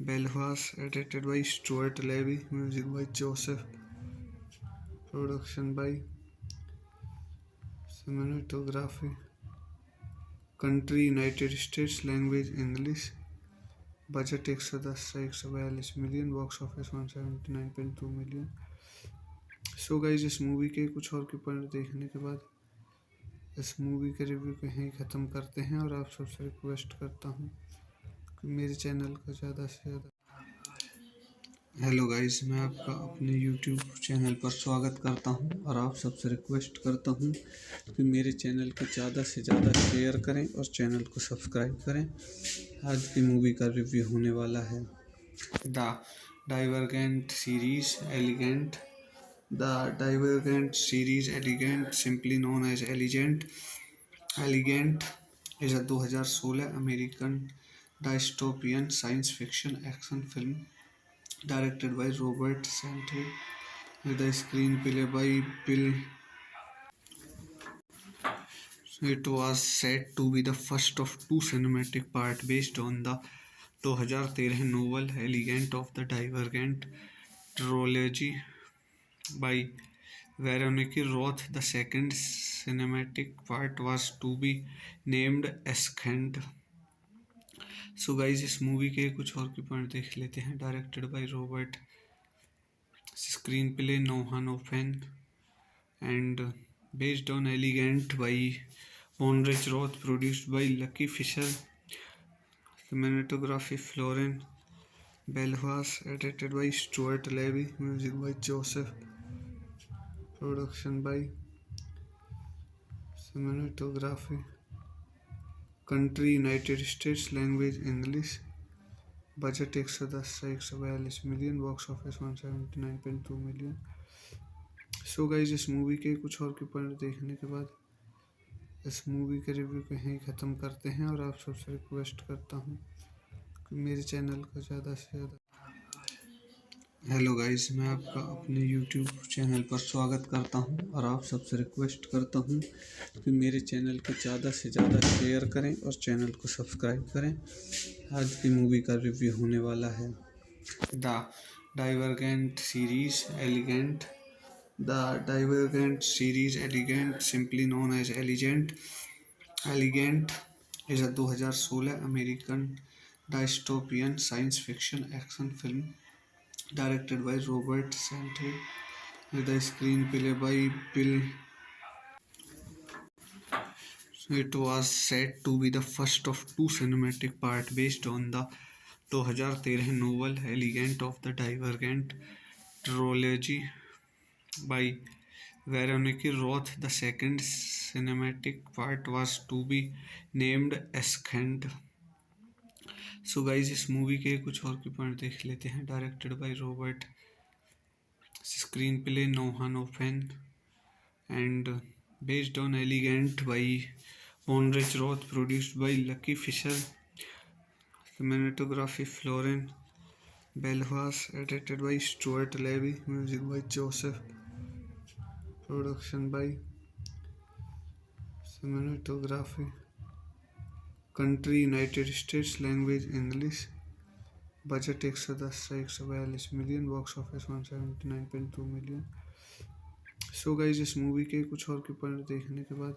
Belvas, edited by Stuart Levy, music by Joseph, production by cinematography, country United States, language English, budget 110 से 142 million, box office 179.2 million. सो guys इस movie के कुछ और के point देखने के बाद इस मूवी के रिव्यू को यहीं ख़त्म करते हैं और आप सबसे रिक्वेस्ट करता हूँ कि मेरे चैनल को ज़्यादा से ज़्यादा। हेलो गाइस, मैं आपका अपने यूट्यूब चैनल पर स्वागत करता हूं और आप सबसे रिक्वेस्ट करता हूं कि मेरे चैनल को ज़्यादा से ज़्यादा शेयर करें और चैनल को सब्सक्राइब करें। आज की मूवी का रिव्यू होने वाला है the Divergent series Allegiant. The Divergent series Allegiant, simply known as Allegiant, is a 2016 American dystopian science fiction action film directed by Robert Sante with a screenplay by Bill. It was said to be the first of two cinematic parts based on the 2013 novel Elegant of the Divergent trilogy by Veronica Roth. The second cinematic part was to be named Ascent. So guys इस movie के कुछ और के point देख लेते हैं। Directed by Robert, screenplay Noah Oppenheim and based on Elegant by Bonrich Roth, produced by Lucky Fisher, cinematography Florian Belvas, edited by Stuart Levy, music by Joseph, production by cinematography, country United States, language English, budget 110 से 142 million, box office 179.2 million. सो guys इस movie के कुछ और के point देखने के बाद इस मूवी के रिव्यू को यहीं ख़त्म करते हैं और आप सबसे रिक्वेस्ट करता हूँ कि मेरे चैनल को ज़्यादा से ज़्यादा। हेलो गाइस, मैं आपका अपने यूट्यूब चैनल पर स्वागत करता हूं और आप सबसे रिक्वेस्ट करता हूं कि मेरे चैनल को ज़्यादा से ज़्यादा शेयर करें और चैनल को सब्सक्राइब करें। आज की मूवी का रिव्यू होने वाला है the Divergent series Allegiant. The Divergent series Allegiant, simply known as Allegiant, is a 2016 American dystopian science fiction action film directed by Robert Sante with a screenplay by Bill. It was said to be the first of two cinematic parts based on the 2013 novel Elegant of the Divergent trilogy by Veronica Roth. The second cinematic part was to be named Ascent. So guys इस movie के कुछ और के point देख लेते हैं। Directed by Robert, screenplay Noah Oppenheim and based on Elegant by Bonrich Roth, produced by Lucky Fisher, cinematography Florian Belvas, edited by Stuart Levy, music by Joseph, production by cinematography, country United States, language English, budget 110 से 142 million, box office 179.2 million. सो guys इस movie के कुछ और के point देखने के बाद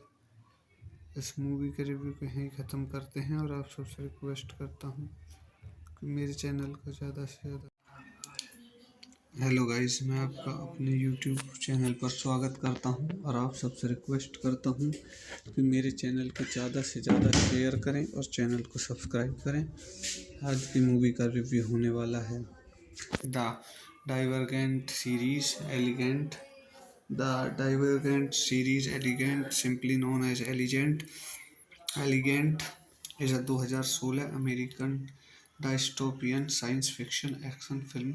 इस मूवी के रिव्यू को यहीं ख़त्म करते हैं और आप सबसे रिक्वेस्ट करता हूँ कि मेरे चैनल को ज़्यादा से ज़्यादा। हेलो गाइस, मैं आपका अपने यूट्यूब चैनल पर स्वागत करता हूं और आप सबसे रिक्वेस्ट करता हूं कि मेरे चैनल को ज़्यादा से ज़्यादा शेयर करें और चैनल को सब्सक्राइब करें। आज की मूवी का रिव्यू होने वाला है the Divergent series Allegiant. The Divergent series Allegiant, simply known as Allegiant Allegiant, is a 2016 American dystopian science fiction action film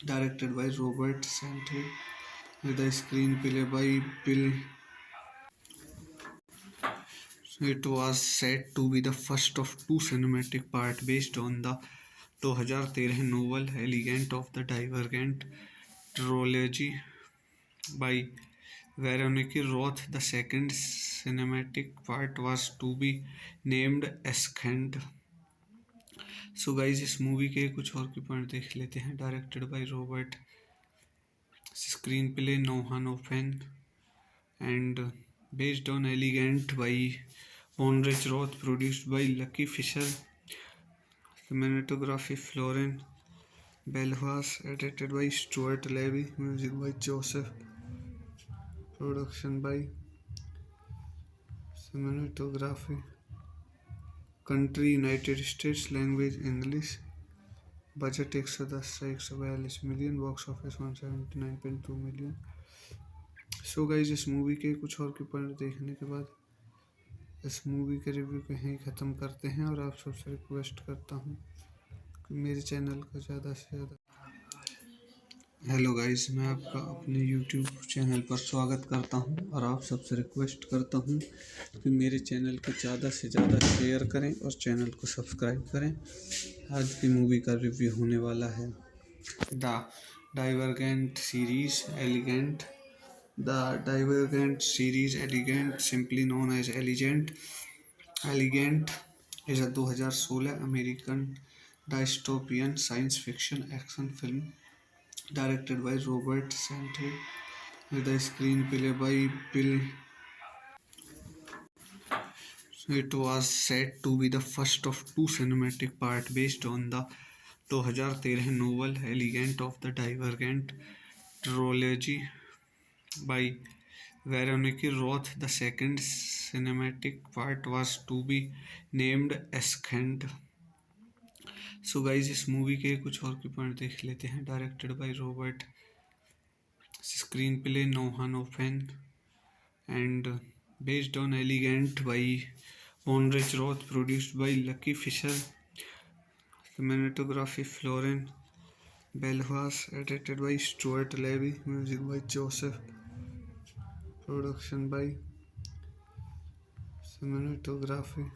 directed by Robert Sante, with a screenplay by Bill. It was said to be the first of two cinematic parts based on the 2013 novel Elegant of the Divergent trilogy by Veronique Roth. The second cinematic part was to be named Ascent. So guys, इस movie के कुछ और के point देख लेते हैं। Directed by Robert, screenplay Noah Oppenheim, and based on Elegant by Bonrich Roth, produced by Lucky Fisher, cinematography Florian Belvas, edited by Stuart Levy, music by Joseph, production by cinematography, country United States, language English, budget 110 से 142 million, box office 179.2 million. सो guys, इस movie के कुछ और के point देखने के बाद इस मूवी के रिव्यू को यहीं ख़त्म करते हैं और आप सबसे रिक्वेस्ट करता हूँ कि मेरे चैनल को ज़्यादा से ज़्यादा। हेलो गाइस, मैं आपका अपने यूट्यूब चैनल पर स्वागत करता हूं और आप सबसे रिक्वेस्ट करता हूं कि मेरे चैनल को ज़्यादा से ज़्यादा शेयर करें और चैनल को सब्सक्राइब करें। आज की मूवी का रिव्यू होने वाला है the Divergent series Allegiant. The Divergent series Allegiant, simply known as Allegiant Allegiant, is a 2016 American dystopian science fiction action film directed by Robert Sante, with a screenplay by Bill. It was said to be the first of two cinematic parts based on the 2013 novel Elegant of the Divergent trilogy by Veronique Roth. The second cinematic part was to be named Ascent. So guys, इस movie के कुछ और के point देख लेते हैं। Directed by Robert, screenplay Noah Oppenheim, and based on Elegant by Bonrich Roth, produced by Lucky Fisher, cinematography Florian Belvas, edited by Stuart Levy, music by Joseph, production by cinematography,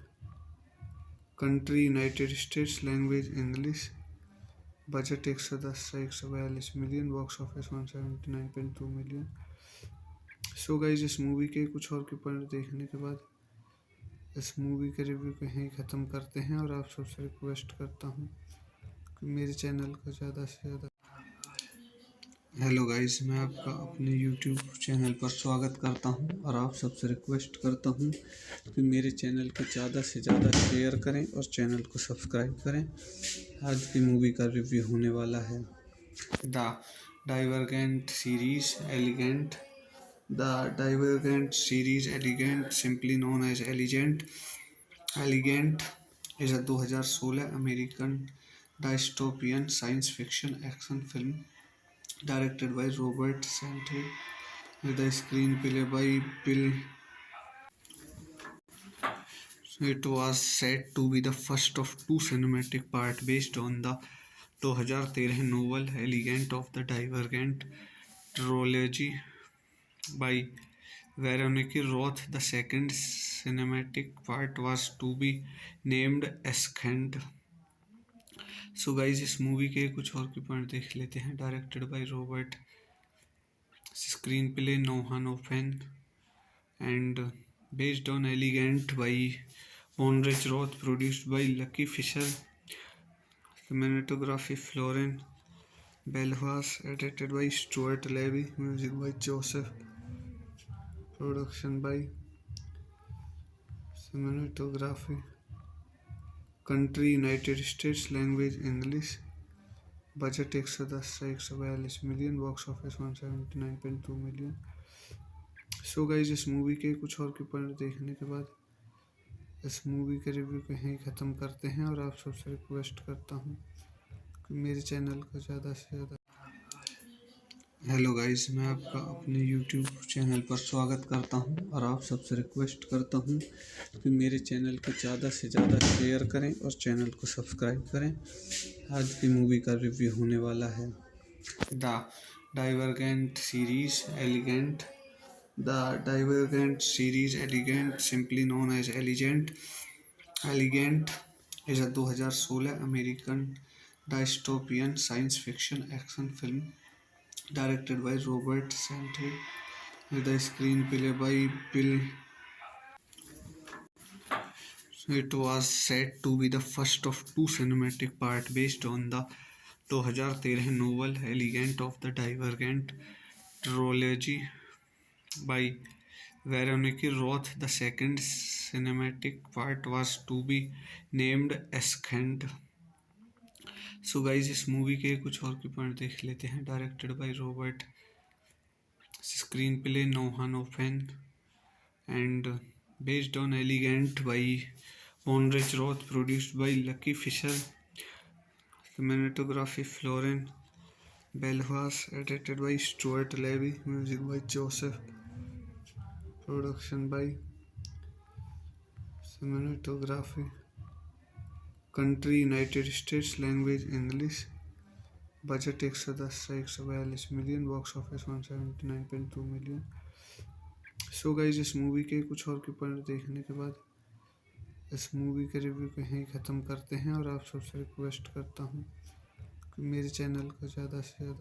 country United States, language English, budget 110 से 142 million, box office 179.2 million. सो guys, इस movie के कुछ और के point देखने के बाद इस मूवी के रिव्यू को यहीं ख़त्म करते हैं और आप सबसे रिक्वेस्ट करता हूँ कि मेरे चैनल को ज़्यादा से ज़्यादा। हेलो गाइस, मैं आपका अपने यूट्यूब चैनल पर स्वागत करता हूं और आप सबसे रिक्वेस्ट करता हूं कि मेरे चैनल को ज़्यादा से ज़्यादा शेयर करें और चैनल को सब्सक्राइब करें। आज की मूवी का रिव्यू होने वाला है the Divergent series Allegiant. The Divergent series Allegiant, simply known as Allegiant Allegiant, is a 2016 American dystopian science fiction action film directed by Robert Sante, with a screenplay by Bill. It was said to be the first of two cinematic parts based on the 2013 novel Elegant of the Divergent trilogy by Veronique Roth. The second cinematic part was to be named Ascent. So guys, इस movie के कुछ और के point देख लेते हैं। Directed by Robert, screenplay Noah Oppenheim, and based on Elegant by Bonrich Roth, produced by Lucky Fisher, cinematography Florian Belvas, edited by Stuart Levy, music by Joseph, production by cinematography, country United States, language English, budget 110 से 142 million, box office 179.2 million. सो guys, इस movie के कुछ और के point देखने के बाद इस मूवी के रिव्यू को यहीं ख़त्म करते हैं, और आप सबसे रिक्वेस्ट करता हूँ कि मेरे चैनल को ज़्यादा से ज़्यादा। हेलो गाइस, मैं आपका अपने यूट्यूब चैनल पर स्वागत करता हूं, और आप सबसे रिक्वेस्ट करता हूं कि मेरे चैनल को ज़्यादा से ज़्यादा शेयर करें और चैनल को सब्सक्राइब करें। आज की मूवी का रिव्यू होने वाला है the Divergent series Allegiant. The Divergent series Allegiant, simply known as Allegiant is a 2016 American dystopian science fiction action film directed by Robert Sante, with a screenplay by Bill. It was said to be the first of two cinematic parts based on the 2013 novel Elegant of the Divergent trilogy by Veronica Roth. The second cinematic part was to be named Ascent. So guys, इस movie के कुछ और के point देख लेते हैं। Directed by Robert, screenplay Noah Oppenheim, and based on Elegant by Monrich Roth, produced by Lucky Fisher, cinematography Florian Belvas, edited by Stuart Levy, music by Joseph, production by cinematography, country United States, language English, budget 110 से 142 million, box office 179.2 million. सो guys, इस movie के कुछ और के point देखने के बाद इस मूवी के रिव्यू को यहीं ख़त्म करते हैं, और आप सबसे रिक्वेस्ट करता हूँ कि मेरे चैनल को ज़्यादा से ज़्यादा